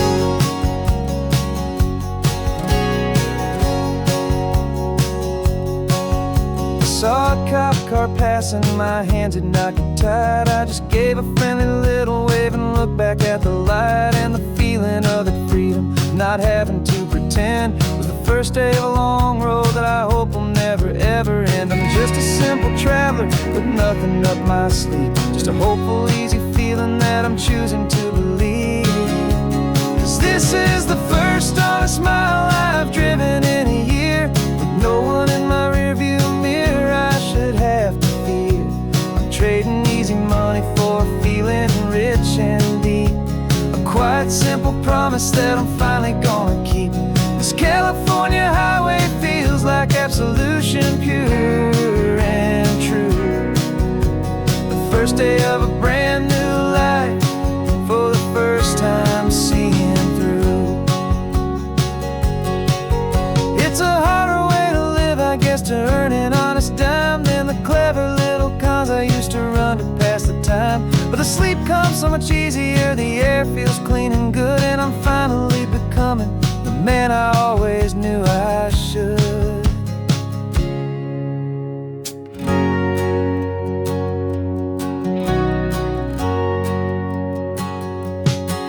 A: Saw a cop car passing, my hands had not got tied. I just gave a friendly little wave and looked back at the light. And the feeling of the freedom, not having to pretend, was the first day of a long road that I hope will never ever end. I'm just a simple traveler with nothing up my sleeve, just a hopeful easy feeling that I'm choosing to believe. 'Cause this is the first honest mile I've driven in a year, with no one in my rearview mirror I should have to fear. I'm trading easy money for a feeling rich and deep, a quiet simple promise that I'm finally gonna keep. This California highway feels like absolution, pure and true. The first day of a brand new life, for the first time seeing through. It's a harder way to live, I guess, to earn an honest dime than the clever little cons I used to run to pass the time. But the sleep comes so much easier, the air feels clean and good, and I'm finally becoming the man I always knew I should.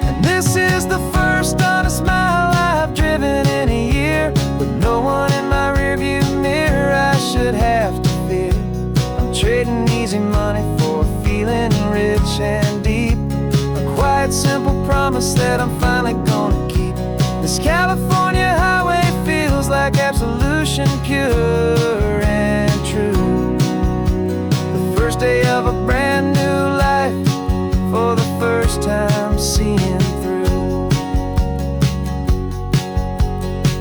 A: And this is the first honest mile I've driven in a year, with no one in my rearview mirror I should have to fear. I'm trading easy money for a feeling rich and deep, a quiet simple promise that I'm finally gonna keep. This California highway feels like absolution, pure and true. The first day of a brand new life, for the first time seeing through.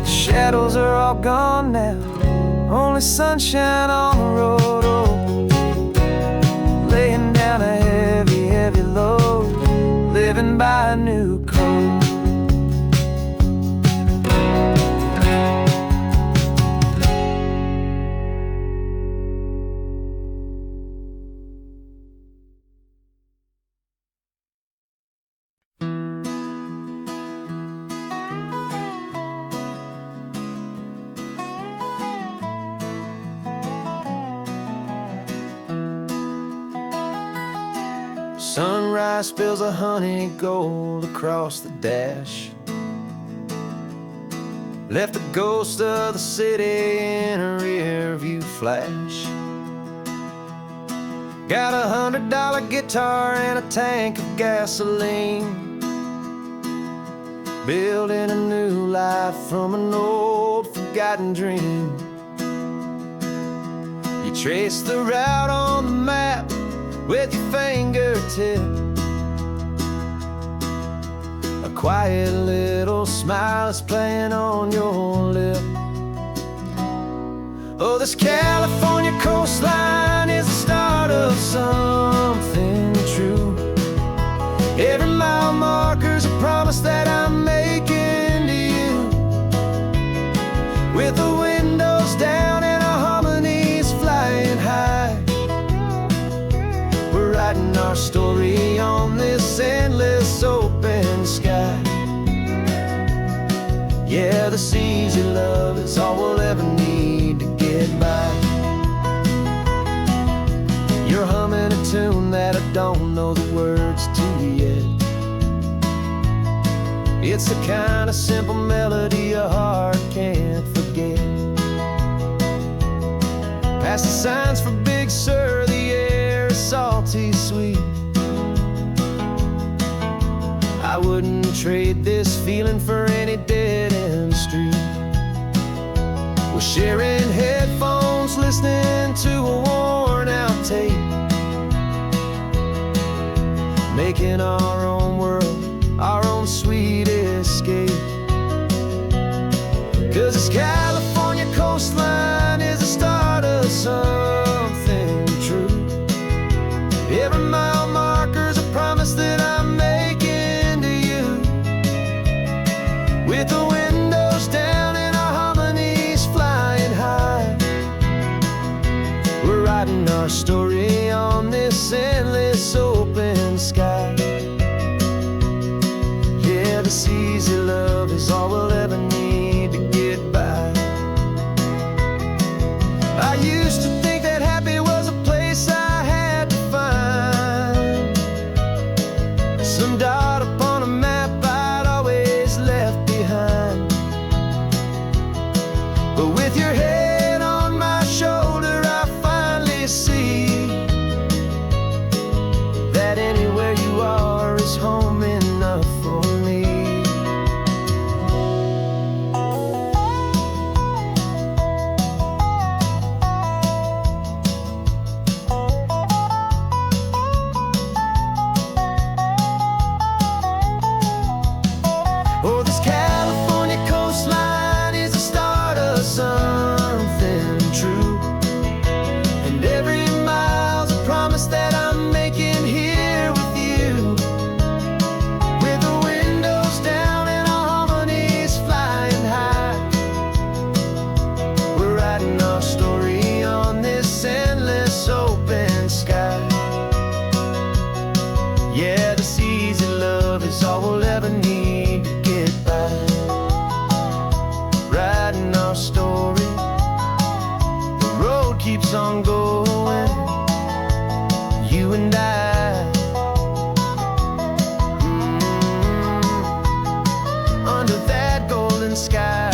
A: The shadows are all gone now, only sunshine on the road. Oh, laying down living by a new code. Sunrise spills a honey gold across the dash. Left the ghost of the city in a rear view flash. Got a $100 guitar and a tank of gasoline, building a new life from an old forgotten dream. You trace the route on the map with your fingertip, a quiet little smile is playing on your lip. Oh, this California coastline is the start of something true. Every mile marker's a promise that I'm making to you, with the windows down and our harmonies flying high. We're writing our story on this endless open sky. Yeah, this easy love is all we'll ever need to get by. You're humming a tune that I don't know the words to yet. It's the kind of simple melody a heart can't forget. Past the signs for Big Sur, the air is salty sweet. I wouldn't trade this feeling for any dead-end street. We're sharing headphones, listening to a worn-out tape, making our own world, our own sweet escape. 'Cause this California coastline is the start of something true. Every mile marker's a promise that I'm making to you, with the windows down and our harmonies flying high. We're writing our story on this endless open sky. Yeah, this easy love is all we'll ever need to get by. I used to think that happy was a place I had to find, some dot upon a map I'd always left behind. But with your head on my shoulder, I finally see that anywhere you are is home enough for me. Oh, this California coastline is the start of something true, and every mile's a promise that I'm making here with you, with the windows down and our harmonies flying high. We're writing our story on this endless open sky. Yeah, this easy love is all we'll ever need to get by. Writing our story, the road keeps on going, you and I, under that golden sky.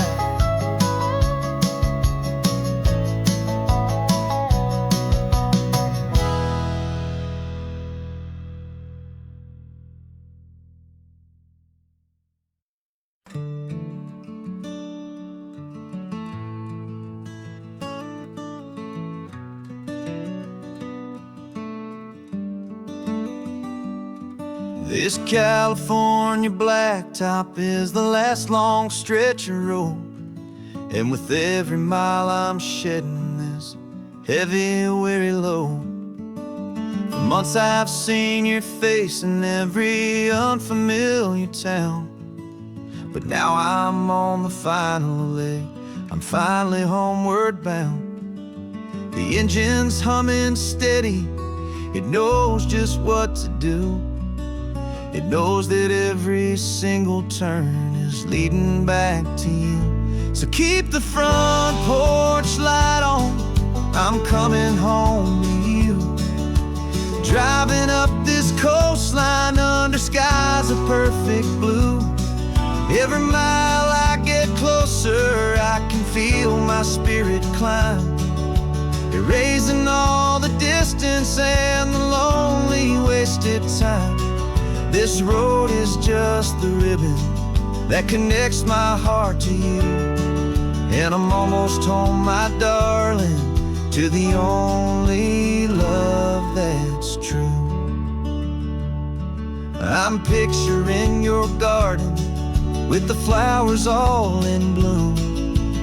A: This California blacktop is the last long stretch of road, and with every mile I'm shedding this heavy, weary load. For months I've seen your face in every unfamiliar town, but now I'm on the final leg. I'm finally homeward bound. The engine's humming steady. It knows just what to do. It knows that every single turn is leading back to you. So keep the front porch light on, I'm coming home to you. Driving up this coastline under skies of perfect blue. Every mile I get closer, I can feel my spirit climb, erasing all the distance and the lonely wasted time. This road is just the ribbon that connects my heart to you. And I'm almost home, my darling, to the only love that's true. I'm picturing your garden with the flowers all in bloom.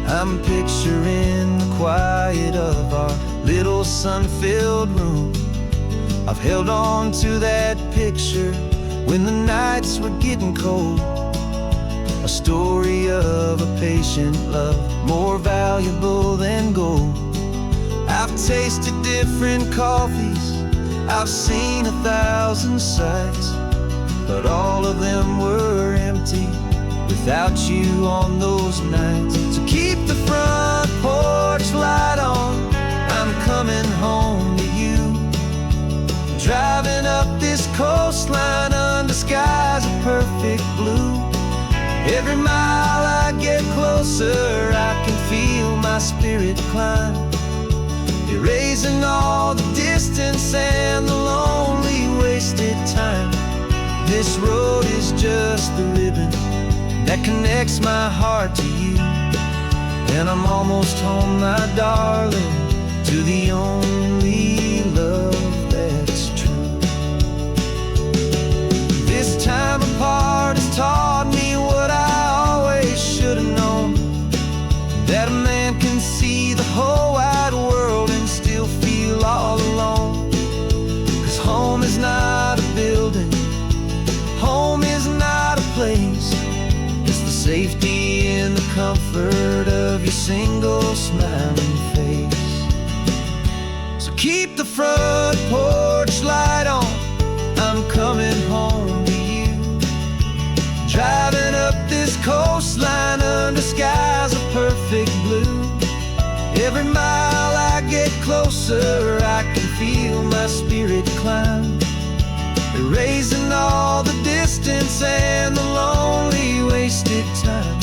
A: I'm picturing the quiet of our little sun-filled room. I've held on to that picture when the nights were getting cold. A story of a patient love, more valuable than gold. I've tasted different coffees, I've seen 1,000 sights, but all of them were empty without you on those nights. So keep the front porch light on, I'm coming home to you. Driving up this coastline under skies of perfect blue. Every mile I get closer, I can feel my spirit climb, erasing all the distance and the lonely wasted time. This road is just the ribbon that connects my heart to you. And I'm almost home, my darling, to the only love that's true. This time apart has taught me what I always should have known, that a man can see the whole wide world and still feel all alone. 'Cause home is not a building, home is not a place, it's the safety and the comfort of your single smiling face. So keep the front porch light on, I'm coming home to you. Driving up this coastline under skies of perfect blue. Every mile I get closer, I can feel my spirit climb, erasing all the distance and the lonely wasted time.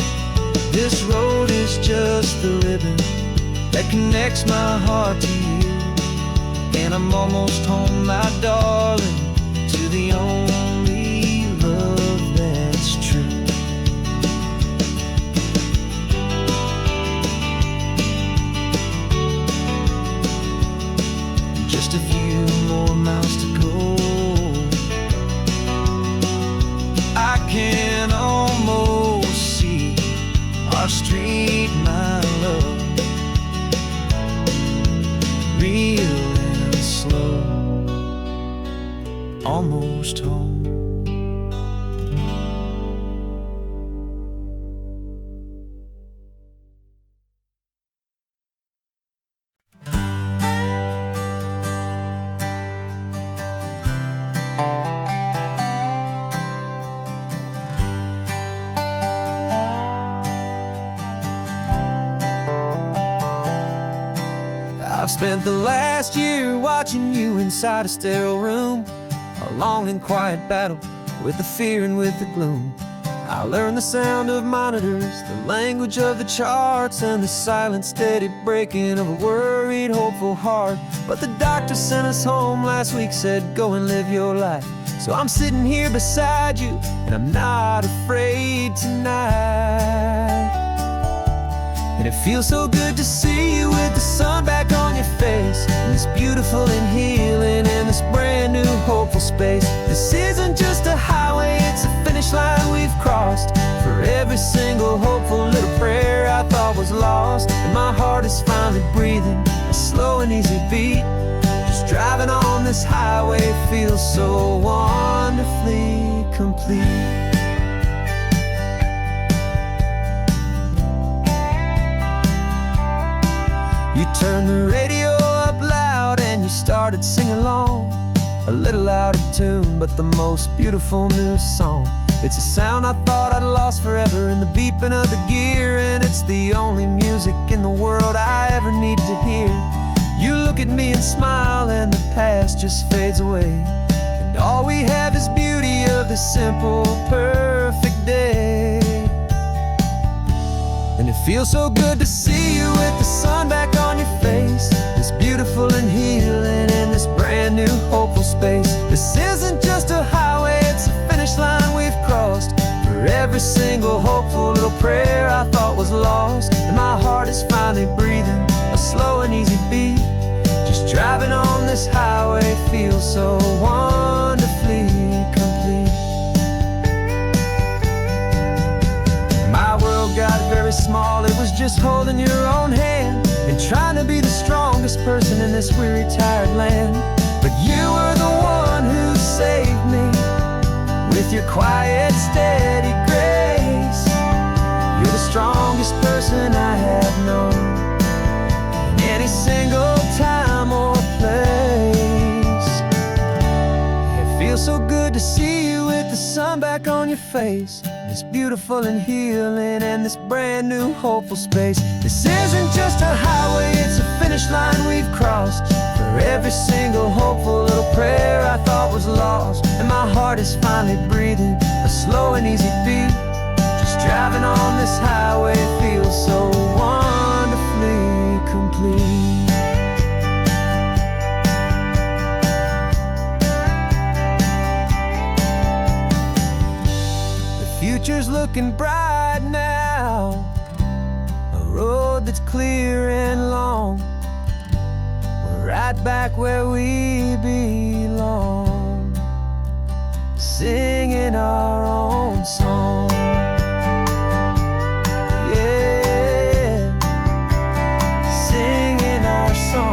A: This road is just the ribbon that connects my heart to you. And I'm almost home, my darling, to the only love that's true. Just a few more miles to go, I can almost see our street, my love, real and slow, almost home. I've spent the last year watching you inside a sterile room, a long and quiet battle with the fear and with the gloom. I learned the sound of monitors, the language of the charts, and the silent, steady breaking of a worried, hopeful heart. But the doctor sent us home last week, said, go and live your life. So I'm sitting here beside you, and I'm not afraid tonight. And it feels so good to see you with the sun back on your face, and this beautiful and healing in this brand new hopeful space. This isn't just a highway, it's a finish line we've crossed. For every single hopeful little prayer I thought was lost, and my heart is finally breathing a slow and easy beat, just driving on this this highway feels so wonderfully complete. You turned the radio up loud and you started singing along, a little out of tune, but the most beautiful new song. It's a sound I thought I'd lost forever in the beeping of the gear, and it's the only music in the world I ever need to hear. You look at me and smile, and the past just fades away, and all we have is beauty of this simple, perfect day. And it feels so good to see you with the sun back on your face, this beautiful and healing in this brand new hopeful space. This isn't just a highway, it's a finish line we've crossed. For every single hopeful little prayer I thought was lost, and my heart is finally breathing a slow and easy beat. Just driving on this highway feels so wonderfully complete. My world got very small, it was just holding your own hand and trying to be the strongest person in this weary, tired land. But you were the one who saved me with your quiet, steady grace. You're the strongest person I have known in any single time or place. It feels so good to see you with the sun back on your face, this beautiful and healing and this brand new hopeful space. This isn't just a highway, it's a finish line we've crossed. For every single hopeful little prayer I thought was lost, and my heart is finally breathing a slow and easy beat. Just driving on this highway feels so wonderfully complete. Future's looking bright now, a road that's clear and long. We're right back where we belong, singing our own song. Yeah, singing our song.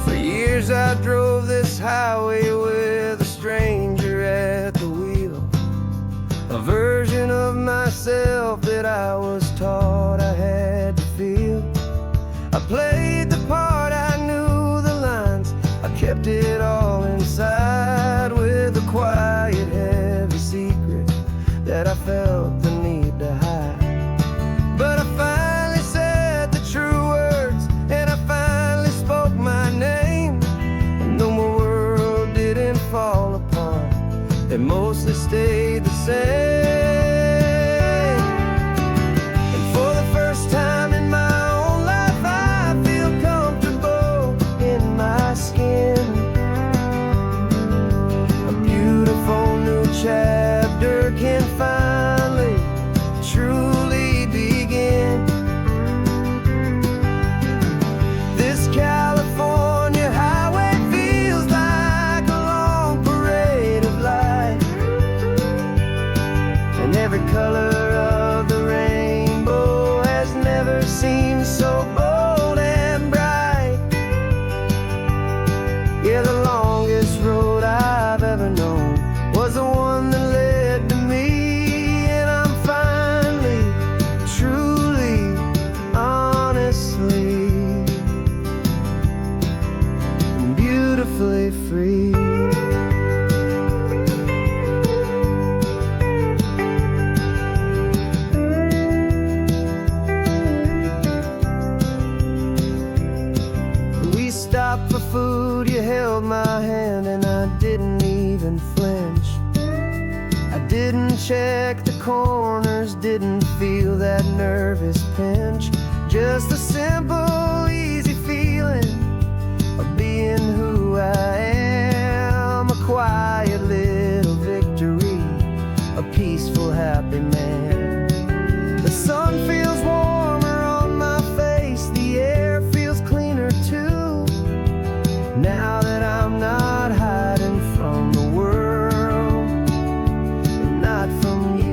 A: For years I drove this highway with a stranger at the wheel, a version of myself that I was taught I had to feel. I played the part, I knew the lines, I kept it all inside with a quiet, heavy secret that I felt the need to hide. But I finally said the true words, and I finally spoke my name, and though my world didn't fall apart, it mostly stayed the same. And for the first time in my own life, I feel comfortable in my skin. A beautiful new chapter can finally truly begin. This California highway feels like a long parade of light. corners didn't feel that nervous pinch. Just a simple, easy feeling of being who I am. A quiet little victory, a peaceful, happy man. The sun feels warmer on my face, the air feels cleaner too, now that I'm not hiding from the world and not from you.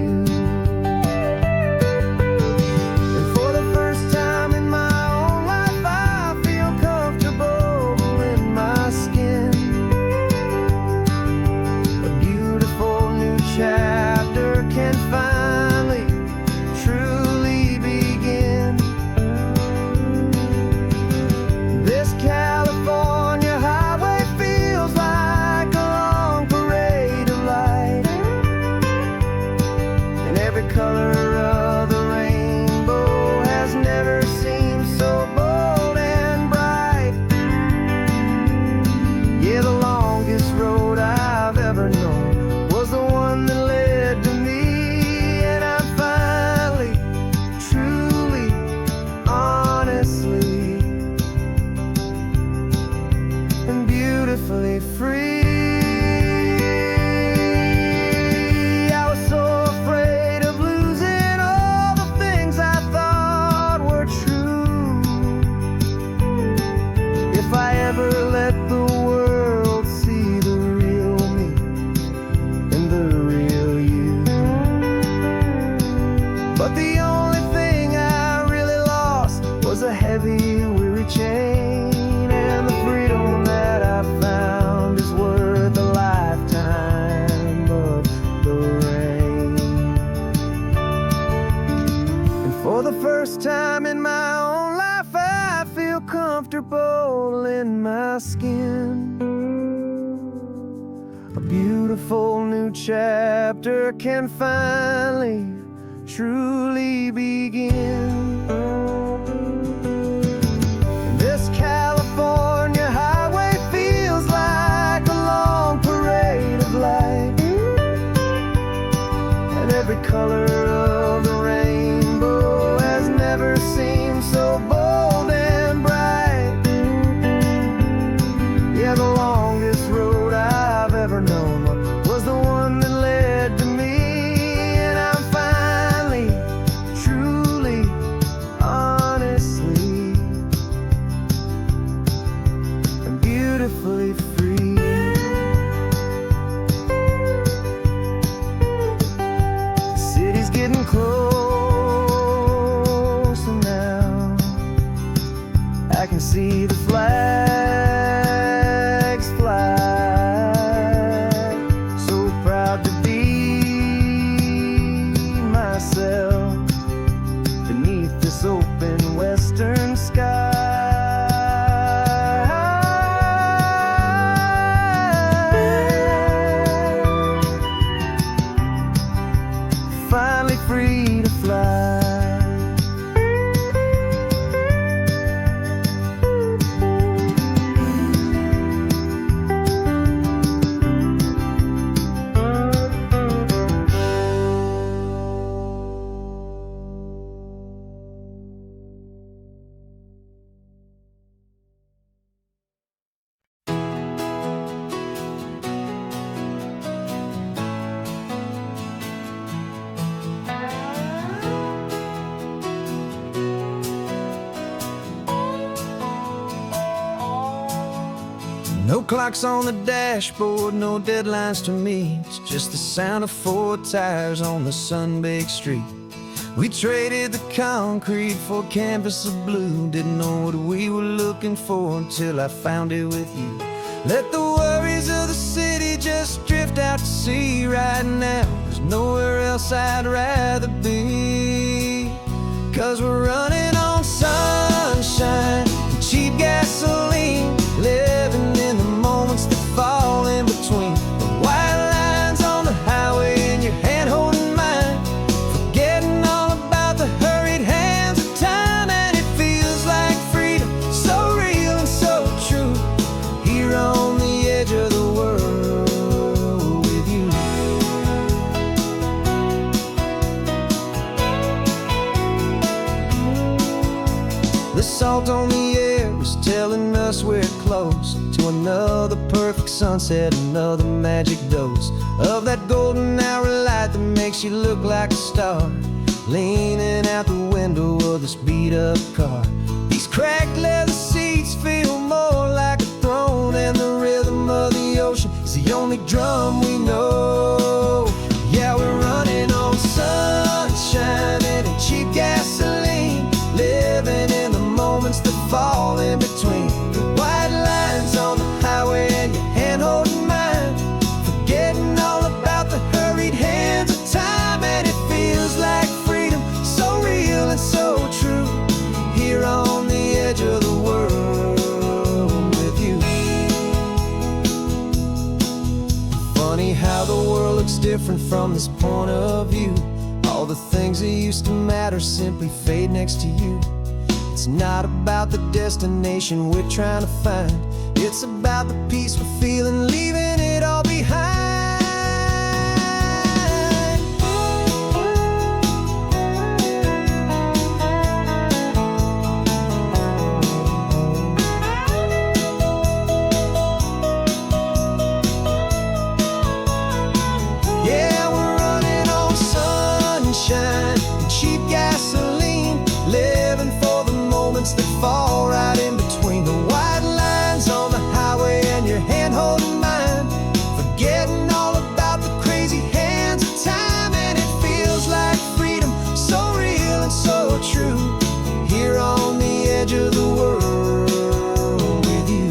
A: And for the first time in my own life, I feel comfortable in my skin. A beautiful new chapter can finally truly begin. This California highway feels like a long parade of light, and every color of the rainbow has never seemed so bold and bright. Yeah, the longest road I've ever known was the one that led to me, and I'm finally, truly, honestly, and beautifully free. I was so afraid of losing all the things I thought were true. If I ever let the world see the real me and the real you. But the only thing I really lost was a heavy, weary chain, and the freedom that I found is worth a lifetime of the rain. And for the first time in my own life, I feel comfortable in my skin. A beautiful new chapter can finally, truly begin. This California highway feels like a long parade of light, and every color of the rainbow has never seemed so bold and bright. Yeah, the longest road I've ever known was the one that led to me, and I'm finally, truly, honestly, and beautifully free. The city's getting closer now. I can see the flags fly. So proud to be myself beneath this open western sky. Finally free to fly. No clocks on the dashboard, no deadlines to meet. It's just the sound of 4 tires on the sun-baked street. We traded the concrete for a canvas of blue. Didn't know what we were looking for until I found it with you. Let the worries of the city just drift out to sea right now. There's nowhere else I'd rather be, 'cause we're running on sunshine and cheap gasoline, living in the moments that fall in between the white lines on the highway and your hand holding mine, forgetting all about the hurried hands of time. And it feels like freedom, so real and so true, here on the edge of the world with you. close to another perfect sunset, another magic dose of that golden hour light that makes you look like a star, leaning out the window of this beat-up car. These cracked leather seats feel more like a throne, and the rhythm of the ocean is the only drum we know. Yeah, we're running on sunshine and cheap gasoline, living in the moments that fall in between the white lines on the highway and your hand holding mine, forgetting all about the hurried hands of time. And it feels like freedom, so real and so true, here on the edge of the world with you. Funny how the world looks different from this point of view. All the things that used to matter simply fade next to you. It's not about the destination we're trying to find, it's about the peace we're feeling, leaving it all behind. Yeah, we're running on sunshine and cheap gasoline, living for the moments that fall right in between the white lines on the highway and your hand holding mine, forgetting all about the crazy hands of time. And it feels like freedom, so real and so true, here on the edge of the world with you.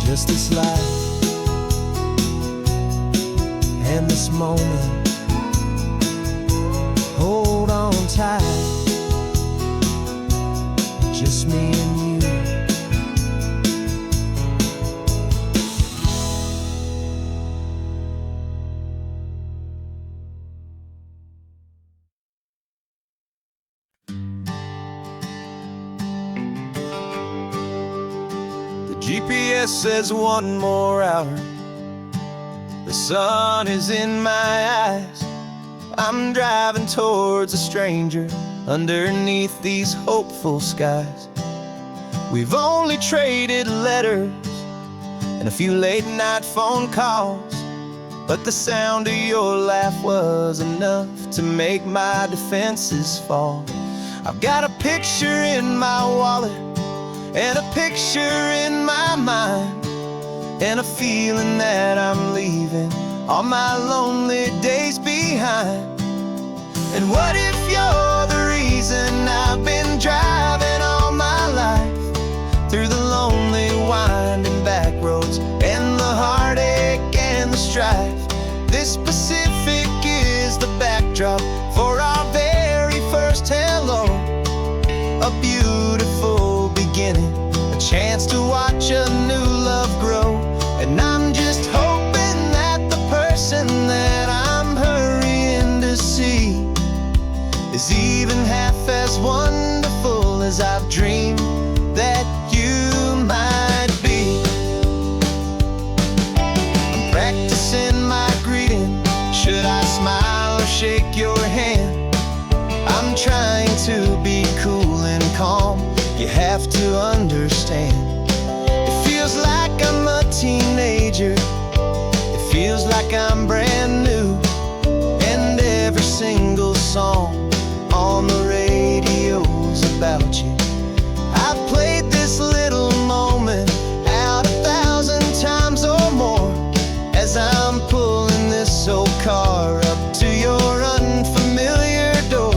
A: Just this life and this moment, hold on tight, just me and you. The GPS says one more hour, the sun is in my eyes. I'm driving towards a stranger underneath these hopeful skies. We've only traded letters and a few late night phone calls, but the sound of your laugh was enough to make my defenses fall. I've got a picture in my wallet and a picture in my mind, and a feeling that I'm leaving all my lonely days behind. And what if you're the reason I've been driving all my life, through the lonely winding back roads and the heartache and the strife? This Pacific is the backdrop for our very first hello, a beautiful beginning, a chance to watch a new love grow. And I'm just hoping that the person that I'm hurrying to see is even half as wonderful as I've dreamed that you might be. I'm practicing my greeting, should I smile or shake your hand? I'm trying to be cool and calm, you have to understand. It feels like I'm a teenager, it feels like I'm brand new, and every single song on the radio's about you. I've played this little moment out 1,000 times or more, as I'm pulling this old car up to your unfamiliar door.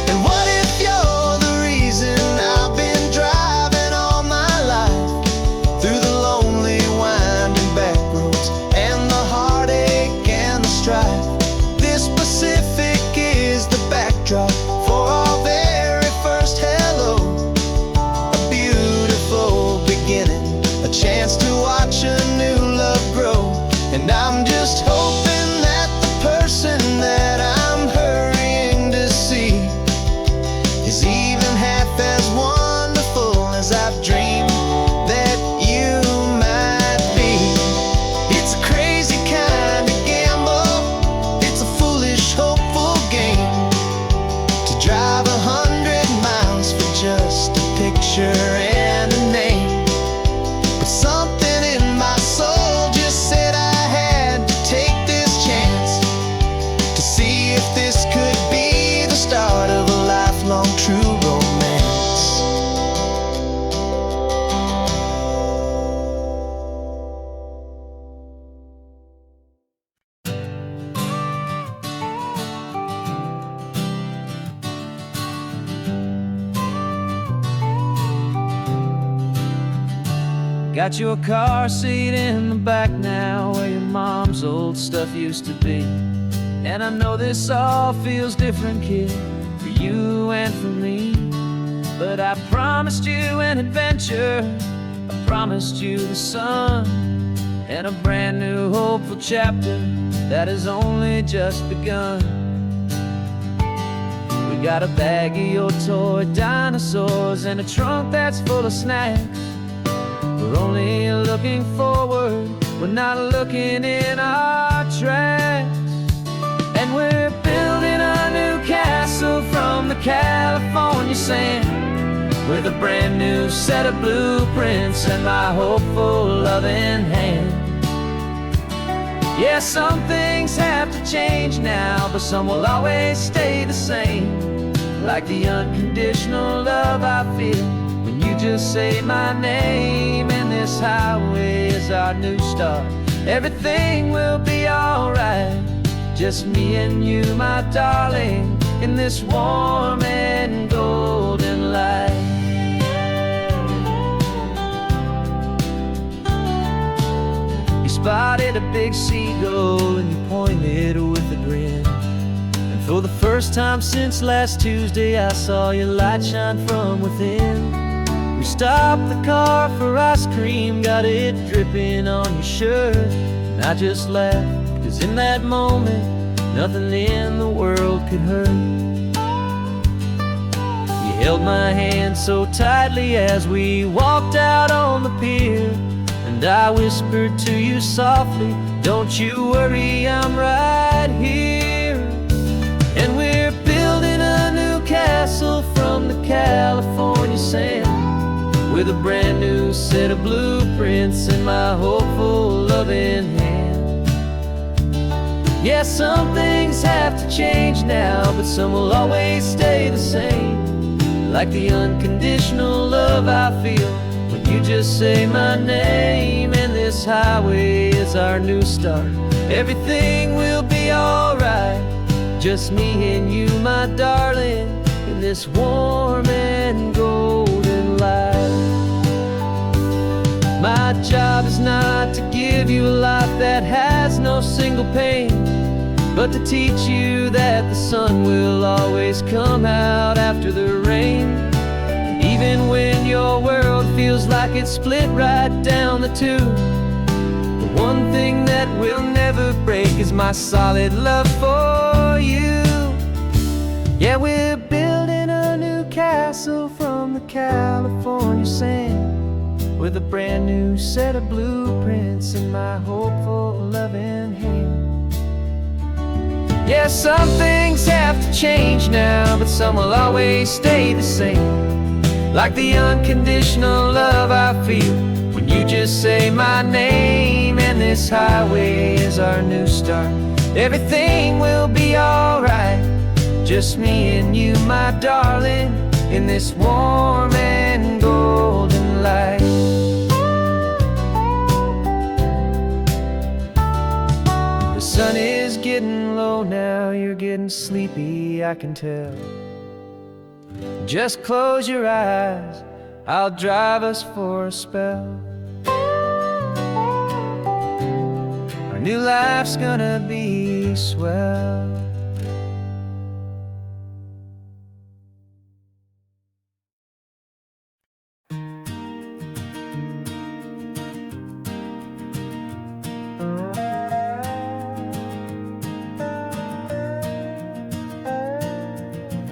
A: And what if you're the reason I've been driving all my life, through the lonely winding back roads and the heartache and the strife? This Pacific is the backdrop for our very first
B: picture and a name, but something in my soul just said I had to take this chance to see if this could be the start of a lifelong true romance.
A: Got you a car seat in the back now, where your mom's old stuff used to be. And I know this all feels different, kid, for you and for me. But I promised you an adventure, I promised you the sun, and a brand new hopeful chapter that has only just begun. We got a bag of your toy dinosaurs and a trunk that's full of snacks. We're only looking forward, we're not looking in our tracks. And we're building a new castle from the California sand, with a brand new set of blueprints and my hopeful loving hand. Yeah, some things have to change now, but some will always stay the same. Like the unconditional love I feel when you just say my name. And this highway is our new start. Everything will be alright, just me and you, my darling, in this warm and golden light. You spotted a big seagull and you pointed with a grin. And for the first time since last Tuesday, I saw your light shine from within. We stopped the car for ice cream, got it dripping on your shirt. And I just laughed, 'cause in that moment, nothing in the world could hurt. You held my hand so tightly as we walked out on the pier, and I whispered to you softly, don't you worry, I'm right here. And we're building a new castle from the California sand, with a brand new set of blueprints in my hopeful loving hand. Yeah, some things have to change now, but some will always stay the same. Like the unconditional love I feel when you just say my name. And this highway is our new start. Everything will be alright, just me and you, my darling, in this warm and golden light. My job is not to give you a life that has no single pain, but to teach you that the sun will always come out after the rain. Even when your world feels like it's split right down the two, the one thing that will never break is my solid love for you. Yeah, we're building a new castle from the California sand, with a brand new set of blueprints in my hopeful loving hand. Yeah, some things have to change now, but some will always stay the same. Like the unconditional love I feel when you just say my name. And this highway is our new start. Everything will be alright, just me and you, my darling, in this warm and golden light. The sun is getting low now, you're getting sleepy, I can tell. Just close your eyes, I'll drive us for a spell. Our new life's gonna be swell.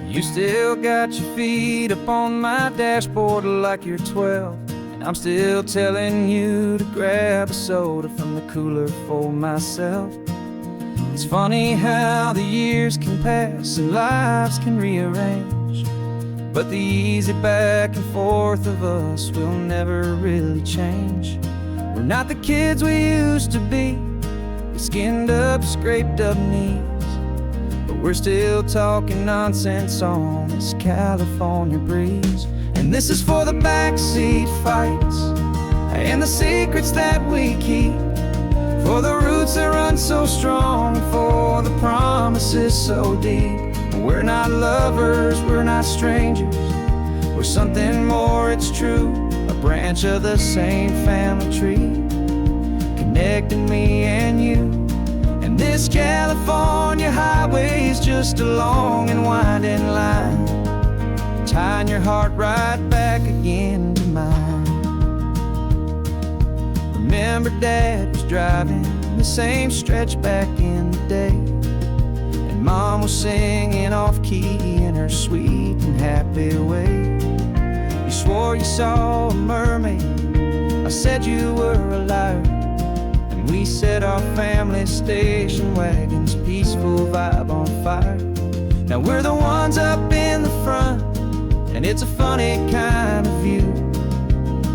A: You still got your feet up on my dashboard like you're 12, and I'm still telling you to grab a soda from the cooler for myself. It's funny how the years can pass and lives can rearrange, But the easy back and forth of us will never really change. We're not the kids we used to be, with skinned up, scraped up knees. But we're still talking nonsense on this California breeze. And this is for the backseat fights and the secrets that we keep, for the roots that run so strong, for the promises so deep. We're not lovers, we're not strangers, we're something more, it's true. A branch of the same family tree, connecting me and you. And this California highway is just a long and winding line, tying your heart right back again to mine. Remember Dad was driving the same stretch back in the day, and Mom was singing off-key in her sweet and happy way. You swore you saw a mermaid, I said you were a liar, and we set our family station wagon's peaceful vibe on fire. Now we're the ones up in the front, and it's a funny kind of view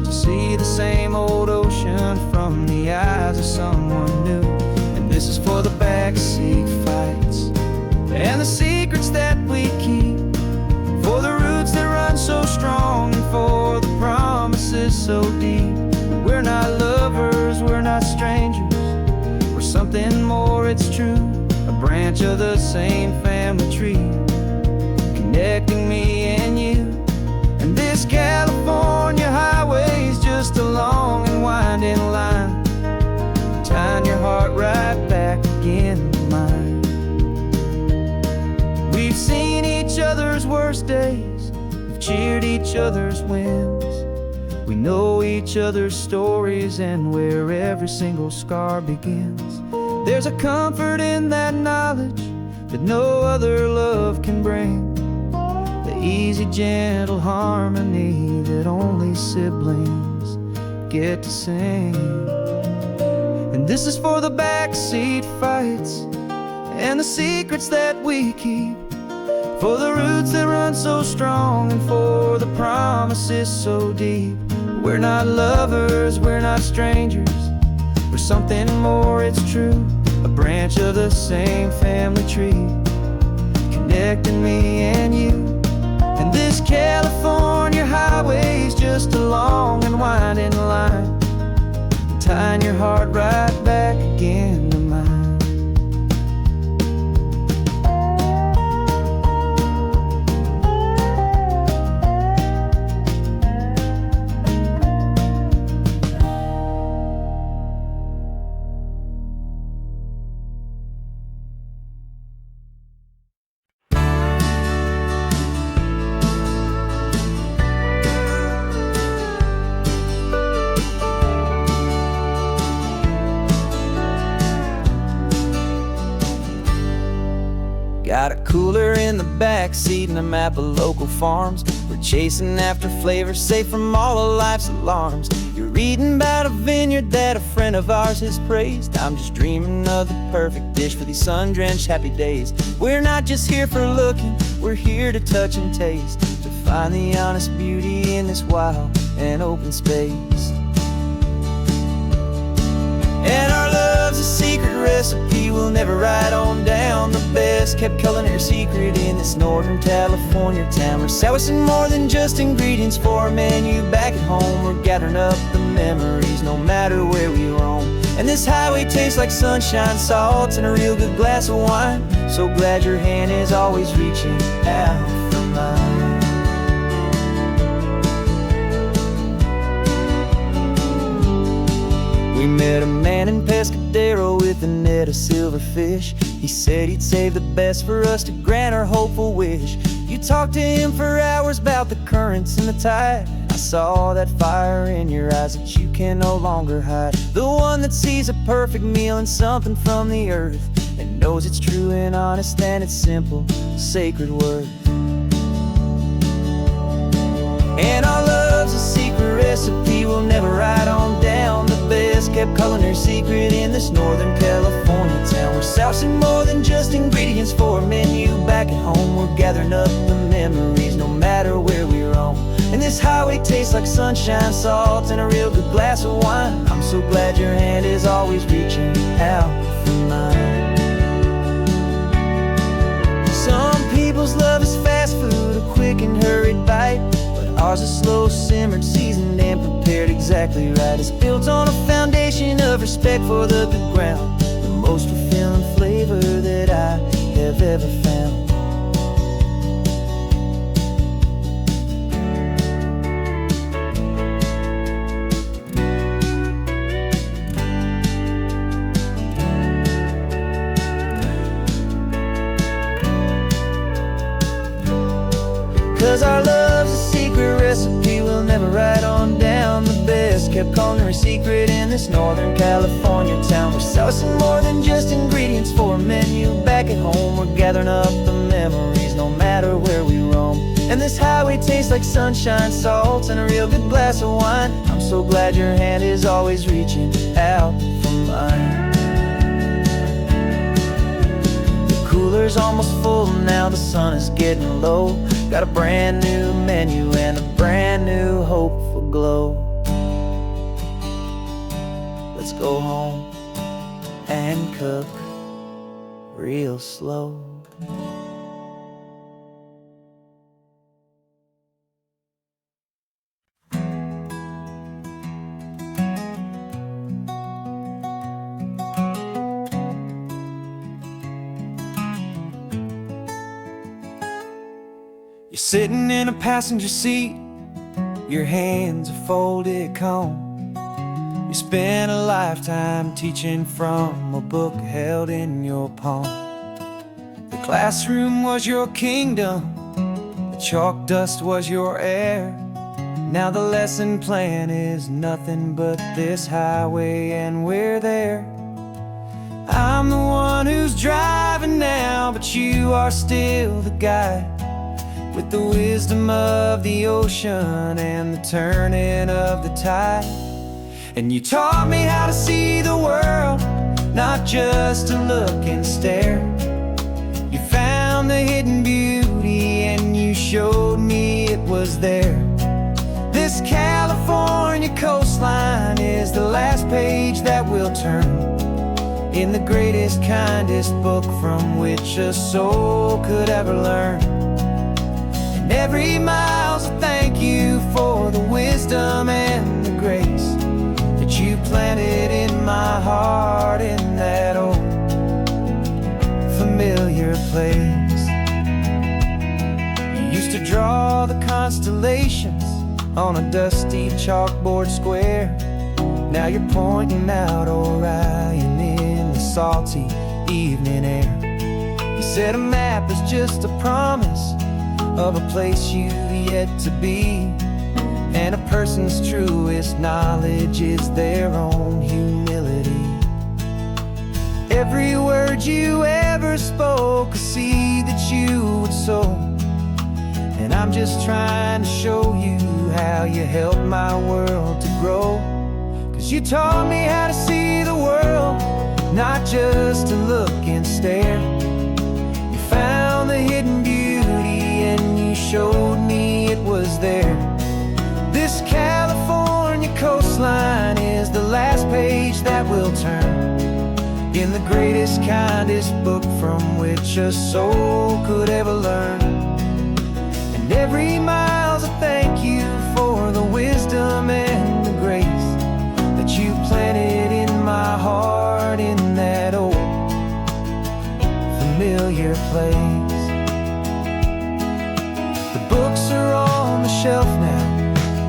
A: to see the same old ocean from the eyes of someone new. And this is for the backseat fights and the secrets that we keep, for the roots that run so strong, and for the promises so deep. We're not lovers, we're not strangers, we're something more, it's true. A branch of the same family tree, connecting me and you. And this California highway is just a long and winding line, tying your heart right back again to mine. We've seen each other's worst days, we've cheered each other's wins. We know each other's stories and where every single scar begins. There's a comfort in that knowledge that no other love can bring, the easy, gentle harmony that only siblings get to sing. And this is for the backseat fights and the secrets that we keep, for the roots that run so strong, and for the promises so deep. We're not lovers, we're not strangers, we're something more, it's true. A branch of the same family tree, connecting me and you. And this California highway is just a long and winding line, tying your heart right back again to mine. Got a cooler in the back seat and a map of local farms. We're chasing after flavors safe from all of life's alarms. You're reading about a vineyard that a friend of ours has praised. I'm just dreaming of the perfect dish for these sun-drenched happy days. We're not just here for looking, we're here to touch and taste, to find the honest beauty in this wild and open space. And our love's a secret recipe we'll never write on down. The best kept culinary secret in this Northern California town. We're sourcing more than just ingredients for a menu back at home. We're gathering up the memories no matter where we roam. And this highway tastes like sunshine, salts, and a real good glass of wine. So glad your hand is always reaching out for mine. We met a man in Pescadero with a net of silverfish. He said he'd save the best for us to grant our hopeful wish. You talked to him for hours about the currents and the tide. I saw that fire in your eyes that you can no longer hide. The one that sees a perfect meal in something from the earth, and knows it's true and honest and it's simple, sacred worth. And our love's a secret recipe we'll never write on down. The best kept culinary secret in this Northern California town. We're sourcing more than just ingredients for a menu back at home. We're gathering up the memories, no matter where we roam. And this highway tastes like sunshine, salt, and a real good glass of wine. I'm so glad your hand is always reaching out for mine. Some people's love is fast food, a quick and hurried bite, but ours is slow, simmered, seasoned, and prepared exactly right. It's built on a foundation of respect for the good ground, the most fulfilling flavor that I have ever found. 'Cause our love's a secret recipe we'll never write on down. The best kept culinary secret in this Northern California town. We're sourcing more than just ingredients for a menu. Back at home we're gathering up the memories, no matter where we roam. And this highway tastes like sunshine, salt, and a real good glass of wine. I'm so glad your hand is always reaching out for mine. The cooler's almost full now, the sun is getting low. Got a brand new menu and a brand new hopeful glow. Let's go home and cook real slow. You're sitting in a passenger seat, your hands are folded calm. You spent a lifetime teaching from a book held in your palm. The classroom was your kingdom, the chalk dust was your air. Now the lesson plan is nothing but this highway and we're there. I'm the one who's driving now, but you are still the guide, with the wisdom of the ocean and the turning of the tide. And you taught me how to see the world, not just to look and stare. You found the hidden beauty and you showed me it was there. This California coastline is the last page that we'll turn in the greatest, kindest book from which a soul could ever learn. Every mile's a thank you for the wisdom and the grace that you planted in my heart in that old familiar place. You used to draw the constellations on a dusty chalkboard square. Now you're pointing out Orion in the salty evening air. You said a map is just a promise of a place you've yet to be, and a person's truest knowledge is their own humility. Every word you ever spoke, a seed that you would sow, and I'm just trying to show you how you helped my world to grow. 'Cause you taught me how to see the world, not just to look and stare. You found the hidden beauty and you showed me it was there. This California coastline is the last page that we'll turn in the greatest, kindest book from which a soul could ever learn. And every mile's a thank you for the wisdom and the grace that you planted in my heart in that old familiar place. Books are on the shelf now,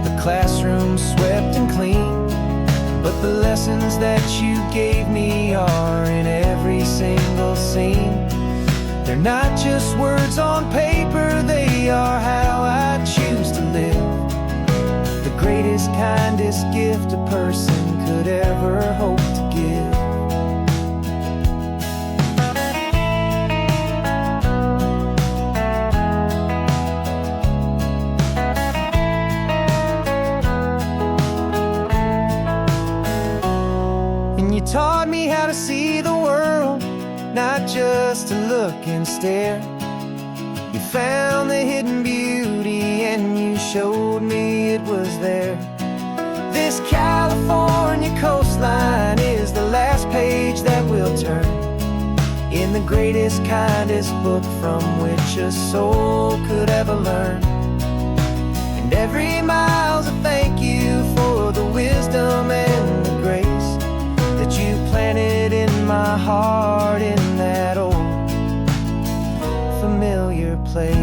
A: the classroom swept and clean, but the lessons that you gave me are in every single scene. They're not just words on paper, they are how I choose to live. The greatest, kindest gift a person could ever hope to give. Taught me how to see the world, not just to look and stare. You found the hidden beauty showed me it was there. This California coastline is the last page that we'll turn in the greatest, kindest book from which a soul could ever learn. And every mile's a thank you for the wisdom and the grace that you planted in my heart in that old familiar place.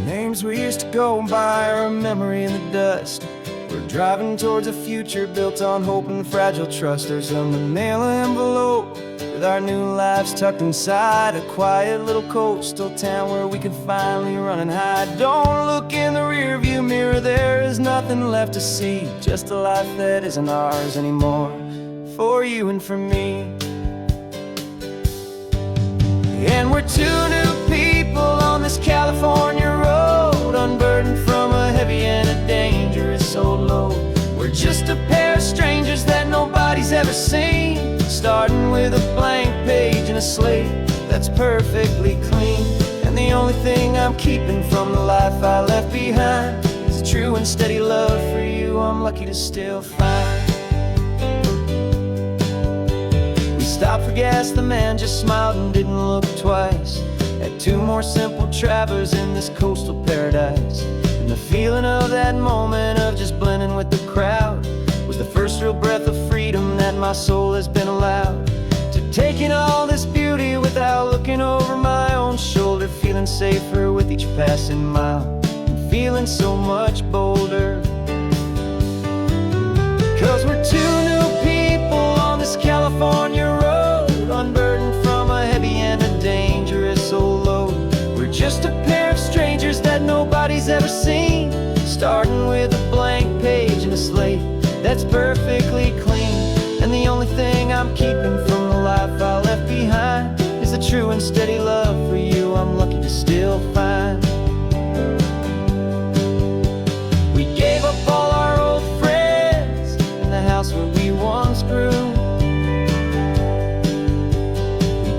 A: Names we used to go by are a memory in the dust. We're driving towards a future built on hope and fragile trust. There's a manila envelope with our new lives tucked inside, a quiet little coastal town where we can finally run and hide. Don't look in the rearview mirror, there is nothing left to see, just a life that isn't ours anymore, for you and for me. And we're two new people on this California road, unburdened from a heavy and a dangerous old load. We're just a pair of strangers that nobody's ever seen, starting with a blank page and a slate that's perfectly clean. And the only thing I'm keeping from the life I left behind is a true and steady love for you I'm lucky to still find. Stopped for gas, the man just smiled and didn't look twice at two more simple travelers in this coastal paradise. And the feeling of that moment of just blending with the crowd was the first real breath of freedom that my soul has been allowed to take in all this beauty without looking over my own shoulder, feeling safer with each passing mile and feeling so much bolder. 'Cause we're two new people on this California road, unburdened from a heavy and a dangerous old load. We're just a pair of strangers that nobody's ever seen, starting with a blank page and a slate that's perfectly clean. And the only thing I'm keeping from the life I left behind is the true and steady love for you I'm lucky to still find. We gave up all our old friends in the house where we once grew.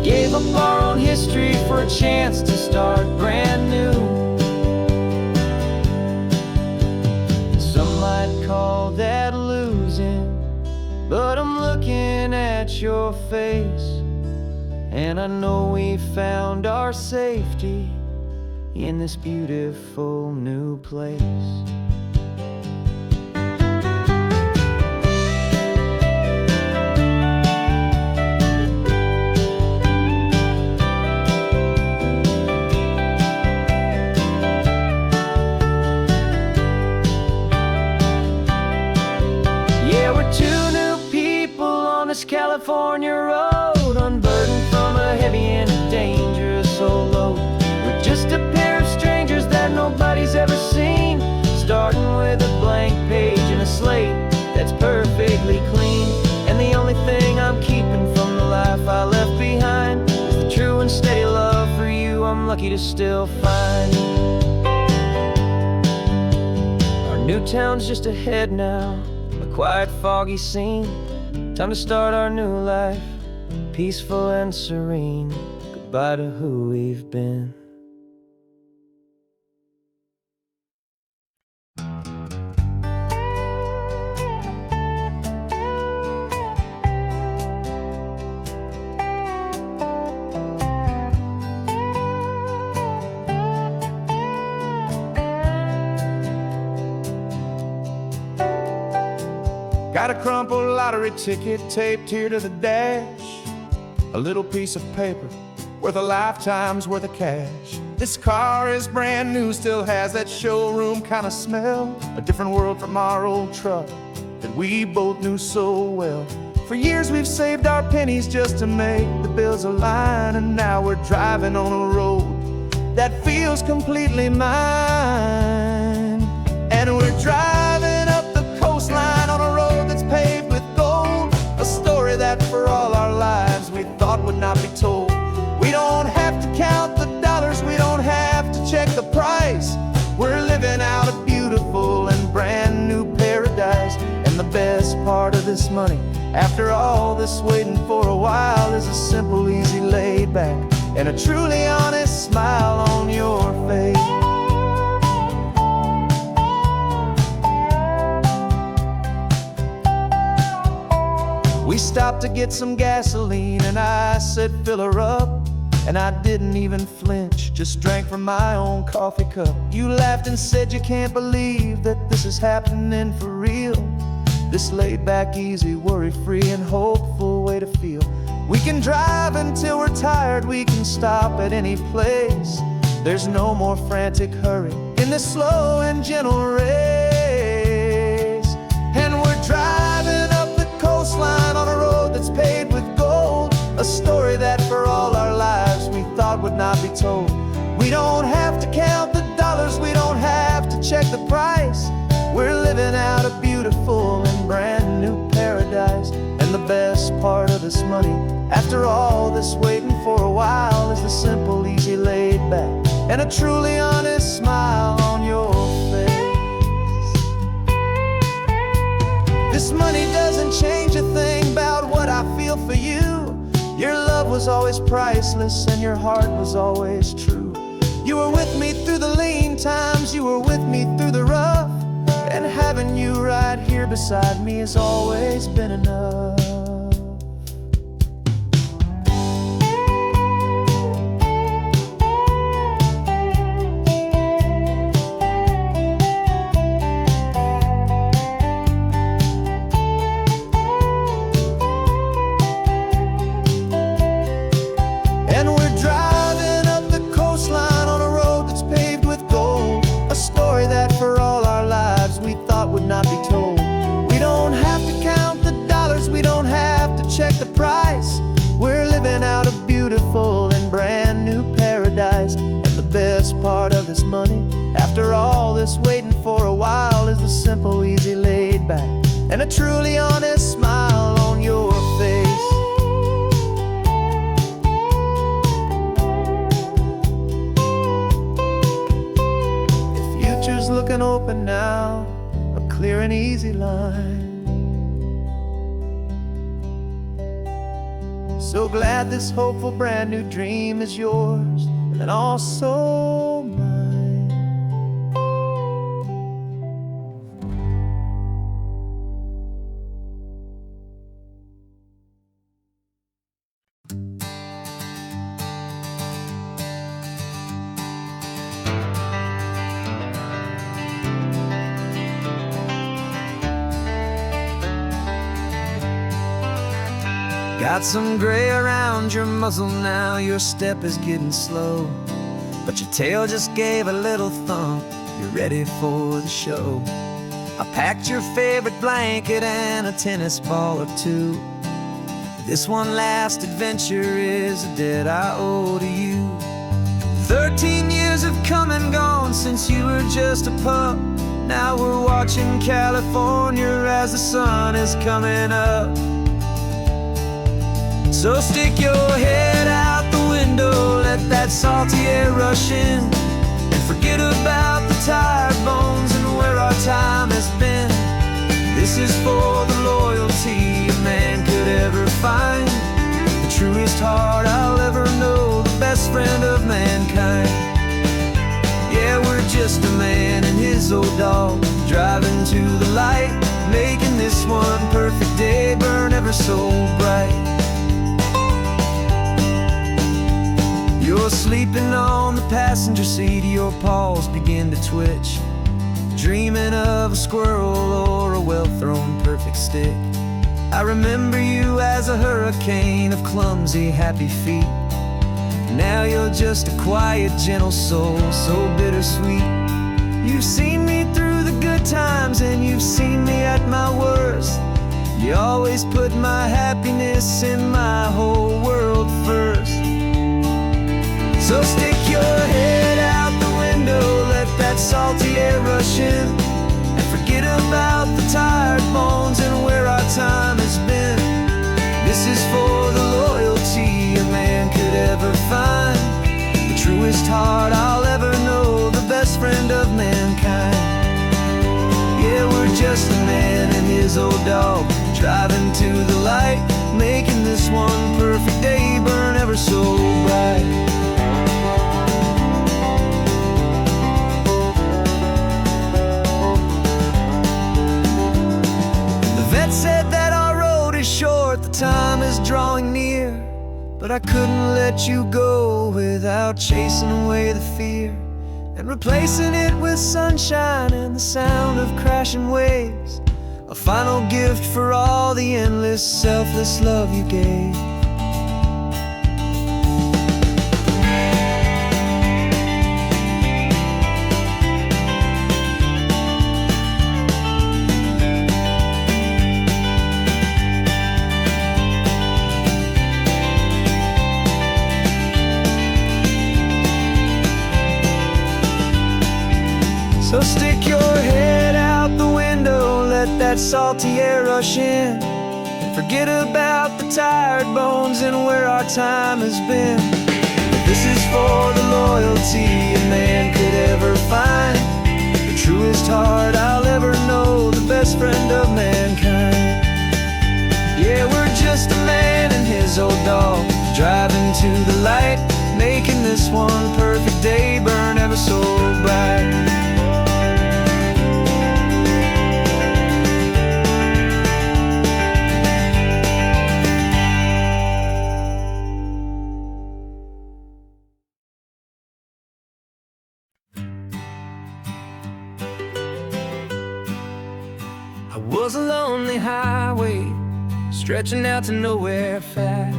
A: Gave up our own history for a chance to start brand new. Some might call that losing, but I'm looking at your face, and I know we found our safety in this beautiful new place. California road, unburdened from a heavy and a dangerous old load. We're just a pair of strangers that nobody's ever seen, starting with a blank page and a slate that's perfectly clean. And the only thing I'm keeping from the life I left behind is the true and steady love for you I'm lucky to still find. Our new town's just ahead now, a quiet, foggy scene. Time to start our new life, peaceful and serene. Goodbye to who we've been. Got a crumpled lottery ticket taped here to the dash, a little piece of paper worth a lifetime's worth of cash. This car is brand new, still has that showroom kind of smell, a different world from our old truck that we both knew so well. For years we've saved our pennies just to make the bills align, and now we're driving on a road that feels completely mine. And we're driving up the coastline on a road that's paved with gold, a story that for all our lives we thought would not be told. We don't have to count the dollars
B: face. We're living out a beautiful and brand new paradise. And the best part of this money, after all this waiting for a while, is a simple, easy, laid back, and a truly honest smile on your face. We stopped to get some gasoline and I said fill her up, and I didn't even flinch, just drank from my own coffee cup. You laughed and said you can't believe that this is happening for real. This laid back, easy, worry-free and hopeful way to feel. We can drive until we're tired, we can stop at any place. There's no more frantic hurry in this slow and gentle race. And we're driving up the coastline on a road that's paved with gold, a story that for all our lives we thought would not be told. We don't have to count the dollars, we don't have to check the price. We're living out a beautiful and brand new paradise. And the best part of this money, after all this waiting for a while, is the simple, easy, laid back, and a truly honest smile on your face. This money doesn't change a thing about what I feel for you. Your love was always priceless and your heart was always true. You were with me through the lean times, you were with me through the rough, and having you right here beside me has always been enough. And we're driving up the coastline on a road that's paved with gold, a story that for all our lives we thought would not be told. We don't have to count the dollars, we don't have to check the price. We're living out a beautiful and brand new paradise. And the best part of this money, after all this waiting for a while, is the simple, easy, laid back, and a truly honest smile on your face. Future's looking open now, a clear and easy line. So glad this hopeful brand new dream is yours and also mine. Got some gray around your muzzle now, your step is getting slow, but your tail just gave a little thump, you're ready for the show. I packed your favorite blanket and a tennis ball or two. This one last adventure is a debt I owe to you. 13 years have come and gone since you were just a pup. Now we're watching California as the sun is coming up. So stick your head out the window, let that salty air rush in, and forget about the tired bones and where our time has been. This is for the loyalty a man could ever find, the truest heart I'll ever know, the best friend of mankind. Yeah, we're just a man and his old dog, driving to the light, making this one perfect day burn ever so bright. You're sleeping on the passenger seat, your paws begin to twitch, dreaming of a squirrel or a well-thrown perfect stick. I remember you as a hurricane of clumsy, happy feet. Now you're just a quiet, gentle soul, so bittersweet. You've seen me through the good times and you've seen me at my worst. You always put my happiness in my whole world first. So stick your head out the window, let that salty air rush in, and forget about the tired bones and where our time has been. This is for the loyalty a man could ever find, the truest heart I'll ever know, the best friend
A: dog, driving to the light, making this one perfect day burn ever so bright. Said that our road is short, the time is drawing near, but I couldn't let you go without chasing away the fear and replacing it with sunshine and the sound of crashing waves, a final gift for all the endless, selfless love you gave. So stick your head out the window, let that salty air rush in, and forget about the tired bones and where our time has been. This is for the loyalty a man could ever find, the truest heart I'll ever know, the best friend of mankind. Yeah, we're just a man and his old dog, driving to the light, making this one perfect day burn ever so bright. I was a lonely highway, stretching out to nowhere fast.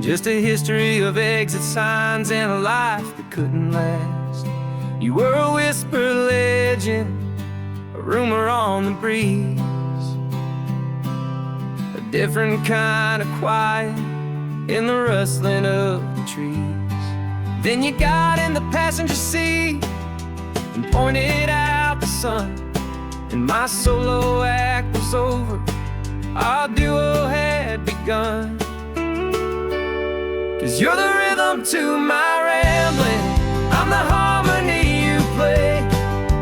A: Just a history of exit signs and a life that couldn't last. You were a whisper legend, a rumor on the breeze, a different kind of quiet in the rustling of the trees. Then you got in the passenger seat and pointed out the sun, and my solo act was over, our duo had begun. 'Cause you're the rhythm to my rambling, I'm the harmony you play.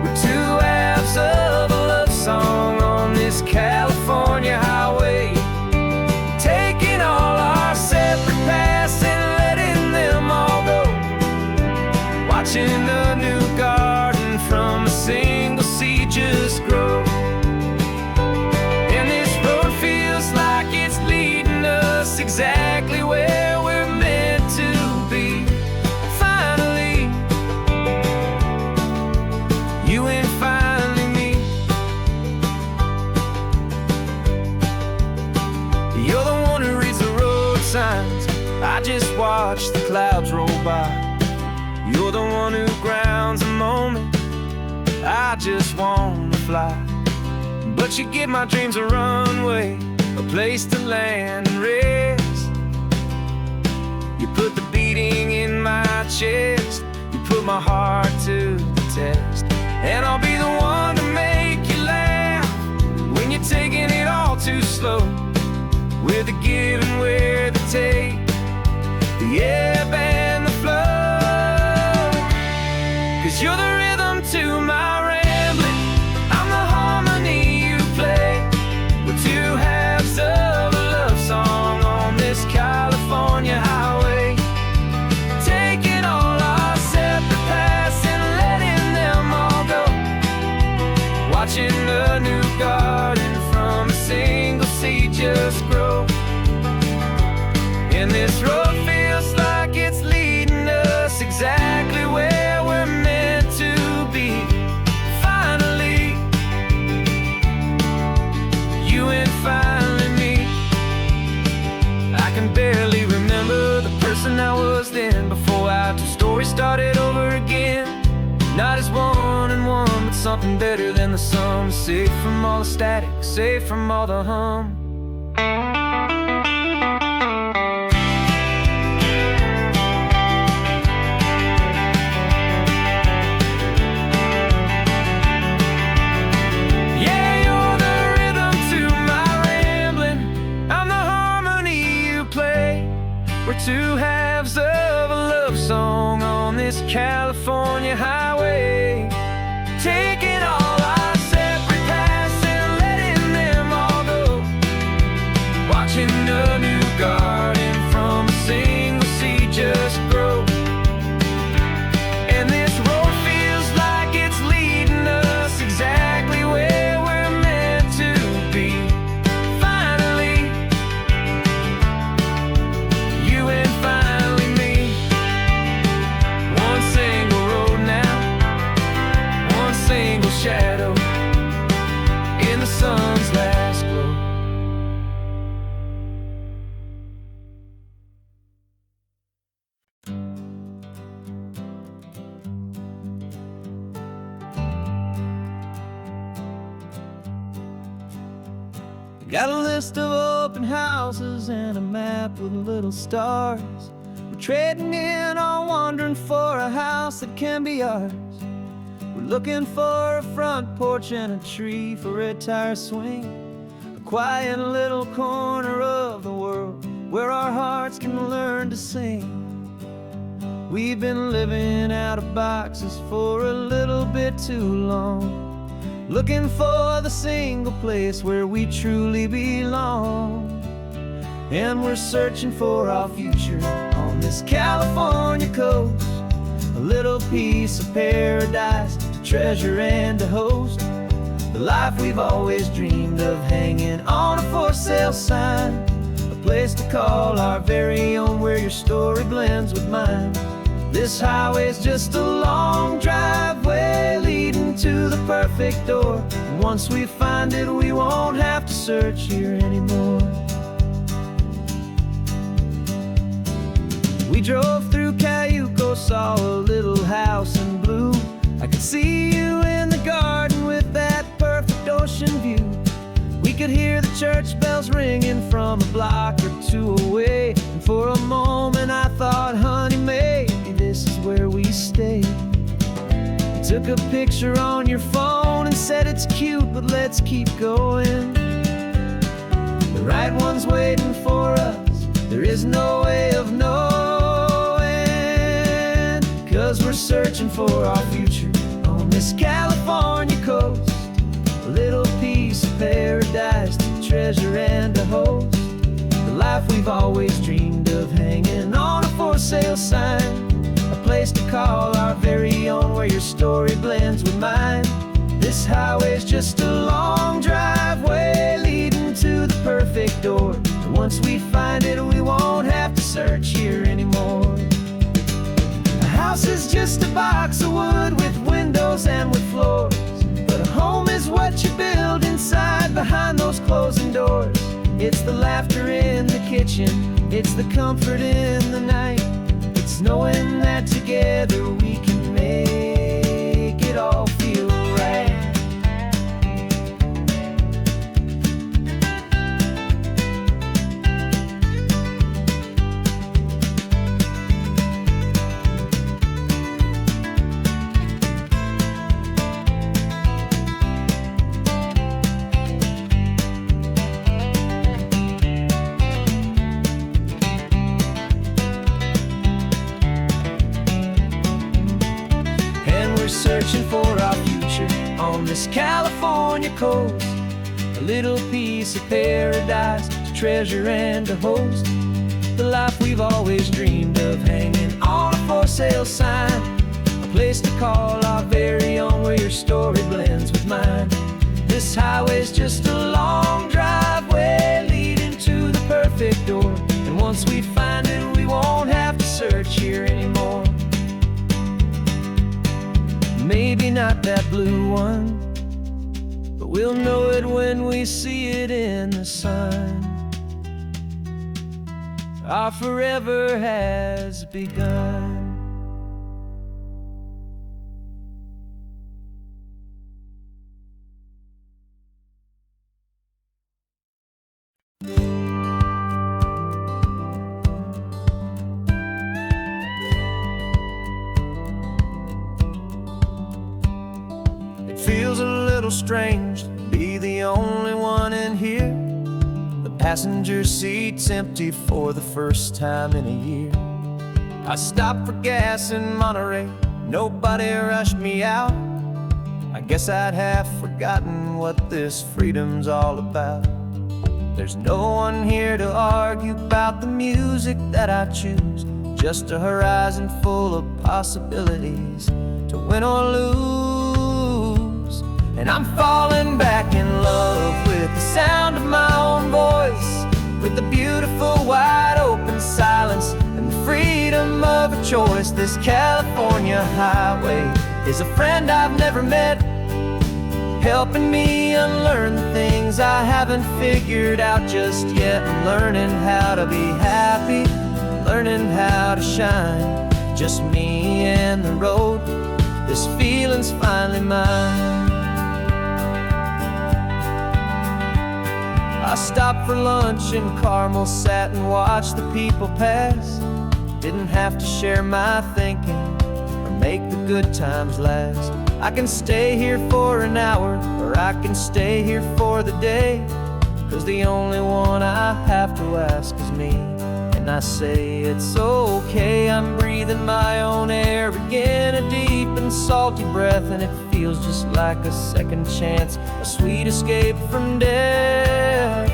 A: We're two halves of a love song on this California highway, taking all our separate paths and letting them all go, watching a new garden from a single seed just grow. And this road feels like it's leading us exactly where we're meant to be. Finally, you and finally me. You're the one who reads the road signs, I just watch the clouds roll by. You're the one who grounds the moment, I just wanna fly. But you give my dreams a runway, a place to land and rest. You put the beating in my chest, you put my heart to the test. And I'll be the one to make you laugh when you're taking it all too slow, with the give and with the take, the ebb and the flow. 'Cause you're the rhythm to my rambling, I'm the harmony you play. We're two halves of a love song on this California highway, taking all our separate paths and letting them all go, watching a new garden from a single seed just grow. And this road feels like it's leading us exactly where we're meant to be. Finally, you and finally me. I can barely remember the person I was then, before our two stories started over again. Not as one and one, but something better than the sum. Safe from all the static, safe from all the hum. We're two halves of a love song on this California highway, taking all our separate paths and letting Got a list of open houses and a map with little stars. We're trading in or wandering for a house that can be ours. We're looking for a front porch and a tree for a tire swing, a quiet little corner of the world where our hearts can learn to sing. We've been living out of boxes for a little bit too long, looking for the single place where we truly belong. And we're searching for our future on this California coast, a little piece of paradise to treasure and to host, the life we've always dreamed of hanging on a for sale sign, a place to call our very own where your story blends with mine. This highway's just a long driveway leading to the perfect door. And once we find it, we won't have to search here anymore. We drove through Cayuco, saw a little house in blue. I could see you in the garden with that perfect ocean view. We could hear the church bells ringing from a block or two away. And for a moment I thought, honey, maybe this is where we stay. You took a picture on your phone and said it's cute, but let's keep going. The right one's waiting for us, there is no way of knowing, 'cause we're searching for our future on this California coast, a little piece of paradise to treasure and to host, the life we've always dreamed of hanging on a for sale sign, a place to call our very own where your story blends with mine. This highway's just a long driveway leading to the perfect door. And once we find it, we won't have to search here anymore. A house is just a box of wood with windows and with floors, but a home is what you build inside behind those closing doors. It's the laughter in the kitchen, it's the comfort in the night, it's knowing that together we can make it all feel right. Searching for our future on this California coast, a little piece of paradise to treasure and to host, the life we've always dreamed of hanging on a for sale sign, a place to call our very own where your story blends with mine. This highway's just a long driveway leading to the perfect door, and once we find it, we won't have to search here anymore. Maybe not that blue one, but we'll know it when we see it in the sun. Our forever has begun. Feels a little strange to be the only one in here. The passenger seat's empty for the first time in a year. I stopped for gas in Monterey, nobody rushed me out. I guess I'd half forgotten what this freedom's all about. There's no one here to argue about the music that I choose, just a horizon full of possibilities to win or lose. And I'm falling back in love with the sound of my own voice, with the beautiful wide open silence and the freedom of a choice. This California highway is a friend I've never met, helping me unlearn the things I haven't figured out just yet. I'm learning how to be happy, learning how to shine, just me and the road. This feeling's finally mine. I stopped for lunch in Carmel, sat and watched the people pass. Didn't have to share my thinking or make the good times last. I can stay here for an hour, or I can stay here for the day, 'cause the only one I have to ask is me. And I say it's okay, I'm breathing my own air again, a deep and salty breath, and it feels just like a second chance, a sweet escape from death.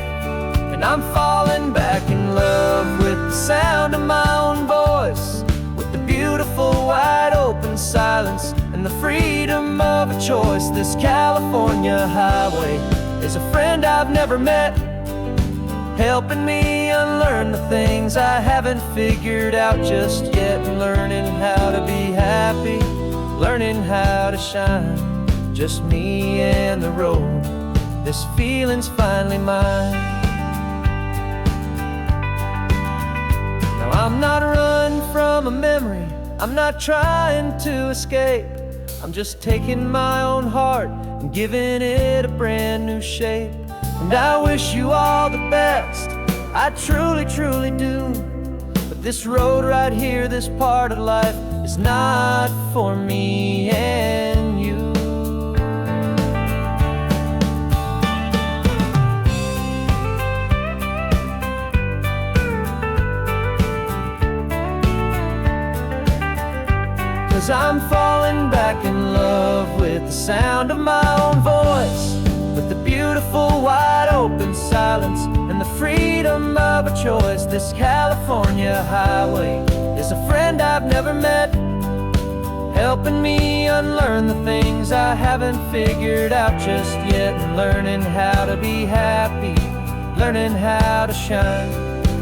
A: And I'm falling back in love with the sound of my own voice, with the beautiful wide open silence and the freedom of a choice. This California highway is a friend I've never met, helping me unlearn the things I haven't figured out just yet, and learning how to be happy, learning how to shine, just me and the road. This feeling's finally mine. Now I'm not running from a memory, I'm not trying to escape, I'm just taking my own heart and giving it a brand new shape. And I wish you all the best, I truly, truly do. But this road right here, this part of life, is not for me and you. Cause I'm falling back in love with the sound of my own voice, with the beautiful wide open silence and the freedom of a choice. This California highway is a friend I've never met, helping me unlearn the things I haven't figured out just yet, and learning how to be happy, learning how to shine,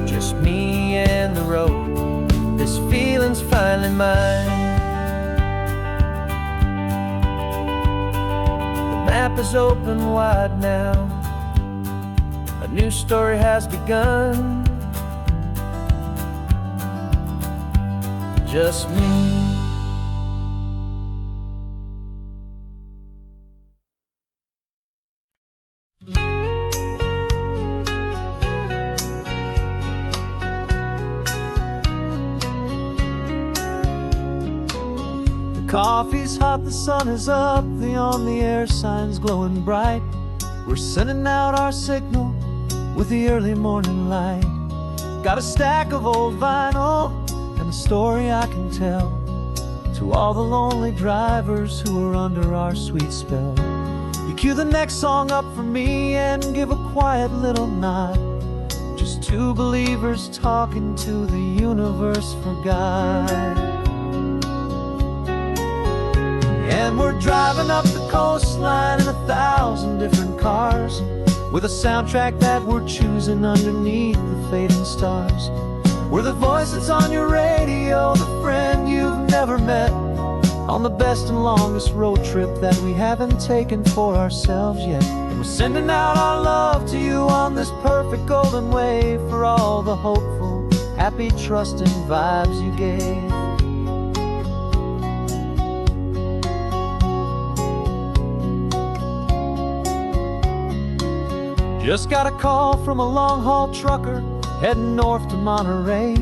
A: just me and the road. This feeling's finally mine. The map is open wide now, a new story has begun, just me.
C: Coffee's hot, the sun is up, the on-the-air sign's glowing bright. We're sending out our signal with the early morning light. Got a stack of old vinyl and a story I can tell to all the lonely drivers who are under our sweet spell. You cue the next song up for me and give a quiet little nod, just two believers talking to the universe for God. And we're driving up the coastline in 1,000 different cars, with a soundtrack that we're choosing underneath the fading stars. We're the voice that's on your radio, the friend you've never met, on the best and longest road trip that we haven't taken for ourselves yet. And we're sending out our love to you on this perfect golden wave, for all the hopeful, happy, trusting vibes you gave. Just got a call from a long-haul trucker heading north to Monterey.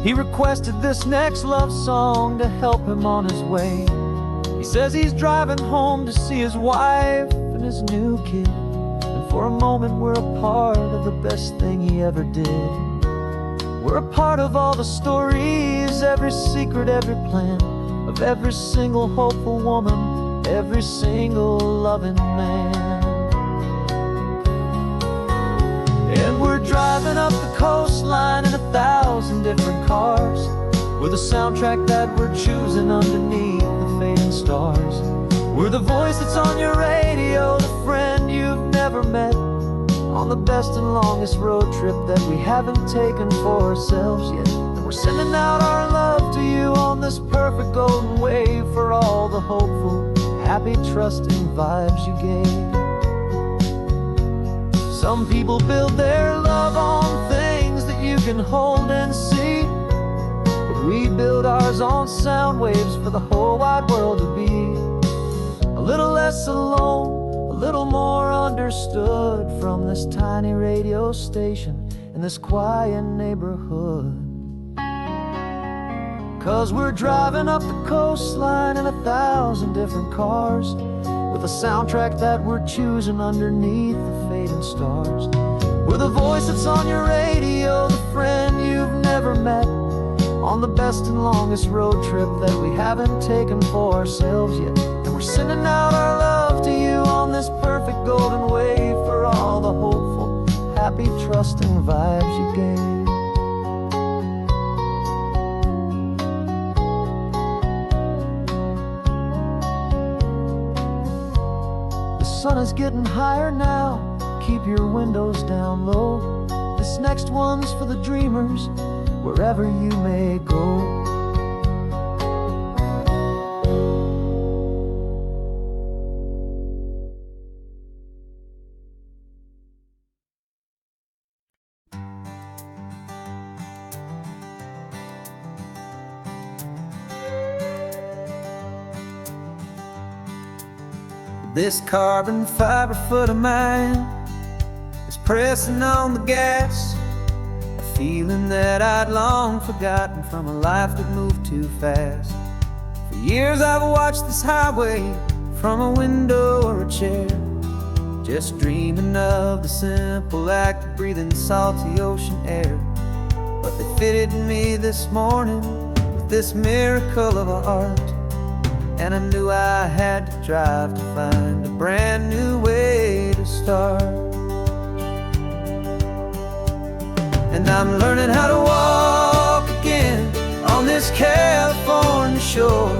C: He requested this next love song to help him on his way. He says he's driving home to see his wife and his new kid, and for a moment we're a part of the best thing he ever did. We're a part of all the stories, every secret, every plan, of every single hopeful woman, every single loving man. And we're driving up the coastline in 1,000 different cars, with a soundtrack that we're choosing underneath the fading stars. We're the voice that's on your radio, the friend you've never met, on the best and longest road trip that we haven't taken for ourselves yet. And we're sending out our love to you on this perfect golden wave, for all the hopeful, happy, trusting vibes you gave. Some people build their love on things that you can hold and see, but we build ours on sound waves for the whole wide world to be a little less alone, a little more understood from this tiny radio station in this quiet neighborhood. 'Cause we're driving up the coastline in 1,000 different cars, with a soundtrack that we're choosing underneath the fading stars. We're the voice that's on your radio, the friend you've never met, on the best and longest road trip that we haven't taken for ourselves yet. And we're sending out our love to you on this perfect golden wave, for all the hopeful, happy, trusting vibes you gave. The sun is getting higher now, keep your windows down low. This next one's for the dreamers, wherever you may go.
A: This carbon fiber foot of mine is pressing on the gas, a feeling that I'd long forgotten from a life that moved too fast. For years I've watched this highway from a window or a chair, just dreaming of the simple act of breathing salty ocean air. But they fitted me this morning with this miracle of art, and I knew I had to drive to find a brand new way to start. And I'm learning how to walk again on this California shore,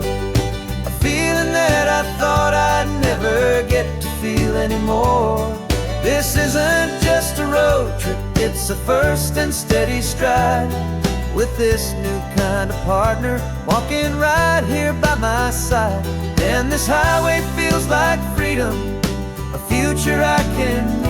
A: a feeling that I thought I'd never get to feel anymore. This isn't just a road trip, it's a first and steady stride, with this new kind of partner walking right here by my side. And this highway feels like freedom, a future I can need,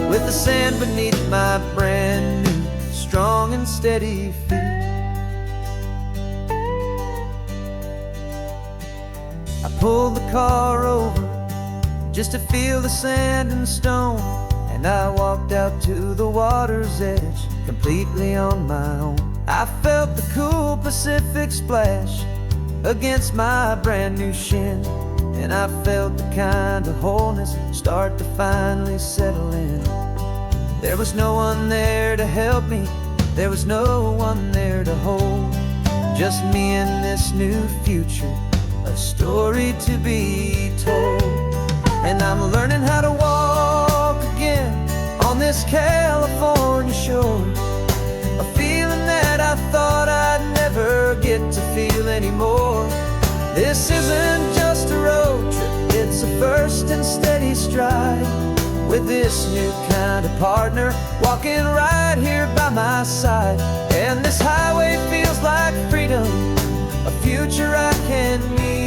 A: with the sand beneath my brand new strong and steady feet. I pulled the car over just to feel the sand and stone, and I walked out to the water's edge, completely on my own. I felt the cool Pacific splash against my brand new shin, and I felt the kind of wholeness start to finally settle in. There was no one there to help me, there was no one there to hold, just me and this new future, a story to be told. And I'm learning how to walk again on this California shore, a feeling that I thought I'd never get to feel anymore. This isn't just a road trip, it's a first and steady stride, with this new kind of partner walking right here by my side. And this highway feels like freedom, a future I can need,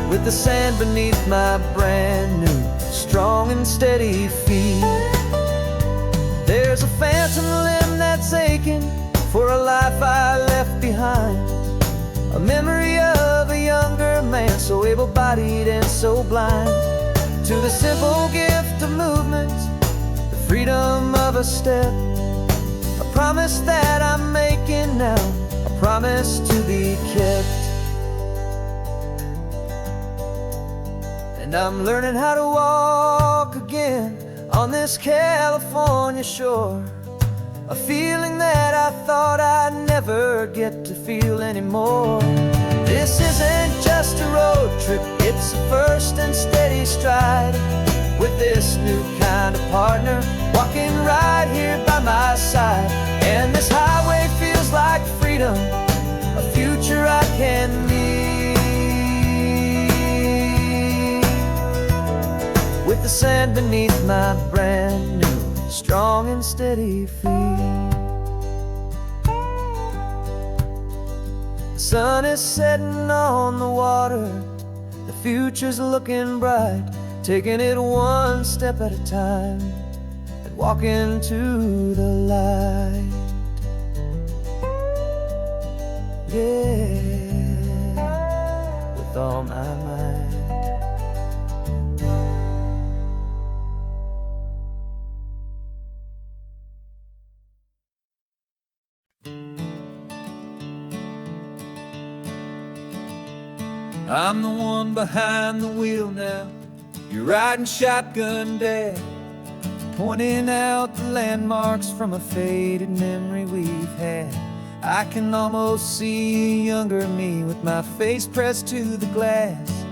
A: with the sand beneath my brand new strong and steady feet. There's a phantom limb that's aching for a life I left behind, a memory of a younger man, so able-bodied and so blind, to the simple gift of movement, the freedom of a step, a promise that I'm making now, a promise to be kept. And I'm learning how to walk again on this California shore, a feeling that I thought I'd never get to feel anymore. This isn't just a road trip, it's a first and steady stride, with this new kind of partner walking right here by my side. And this highway feels like freedom, a future I can need, with the sand beneath my brand new strong and steady feet. The sun is setting on the water, the future's looking bright, taking it one step at a time and walking to the light. I'm the one behind the wheel now. You're riding shotgun, Dad, pointing out the landmarks from a faded memory we've had. I can almost see a younger me with my face pressed to the glass,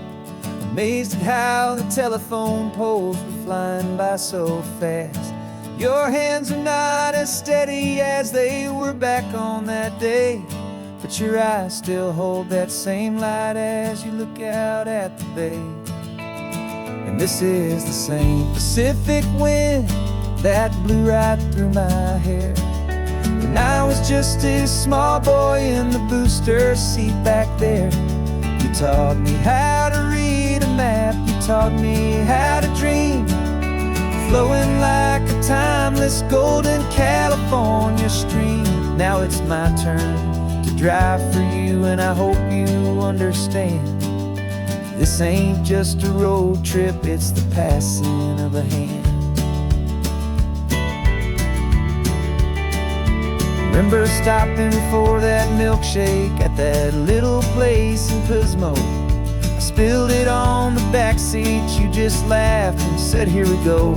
A: amazed at how the telephone poles were flying by so fast. Your hands are not as steady as they were back on that day, but your eyes still hold that same light as you look out at the bay. And this is the same Pacific wind that blew right through my hair when I was just a small boy in the booster seat back there. You taught me how to read a map, you taught me how to dream, flowing like a timeless golden California stream. Now it's my turn to drive for you, and I hope you understand. This ain't just a road trip, it's the passing of a hand. Remember stopping for that milkshake at that little place in Pismo? I spilled it on the back seat, you just laughed and said, "Here we go."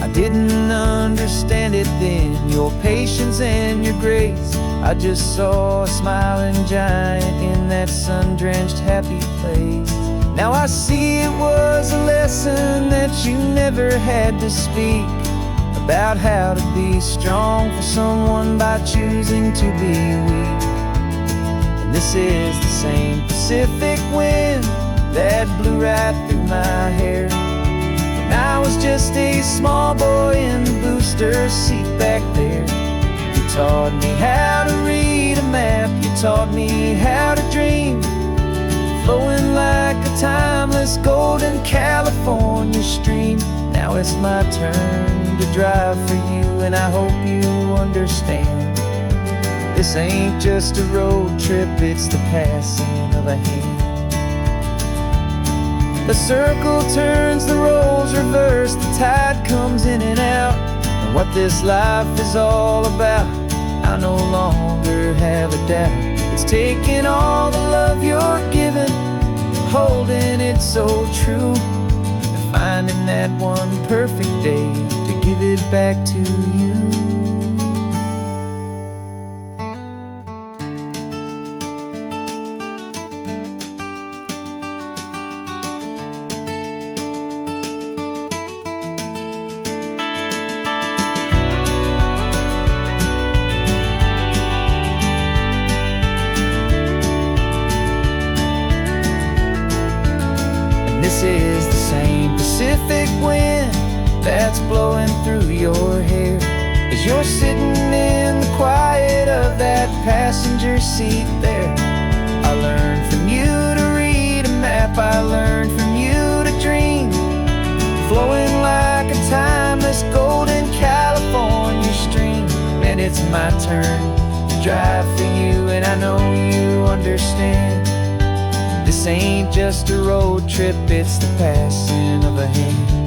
A: I didn't understand it then, your patience and your grace. I just saw a smiling giant in that sun-drenched happy place. Now I see it was a lesson that you never had to speak, about how to be strong for someone by choosing to be weak. And this is the same Pacific wind that blew right through my hair when I was just a small boy in the booster seat back there. You taught me how to read a map, you taught me how to dream, flowing like a timeless golden California stream. Now it's my turn to drive for you, and I hope you understand. This ain't just a road trip, it's the passing of a hand. The circle turns, the roles reverse, the tide comes in and out. And what this life is all about, I no longer have a doubt. It's taking all the love you're giving, holding it so true, and finding that one perfect day to give it back to you. This is the same Pacific wind that's blowing through your hair as you're sitting in the quiet of that passenger seat there. I learned from you to read a map, I learned from you to dream, flowing like a timeless golden California stream. And it's my turn to drive for you, and I know you understand. This ain't just a road trip, it's the passing of a hand.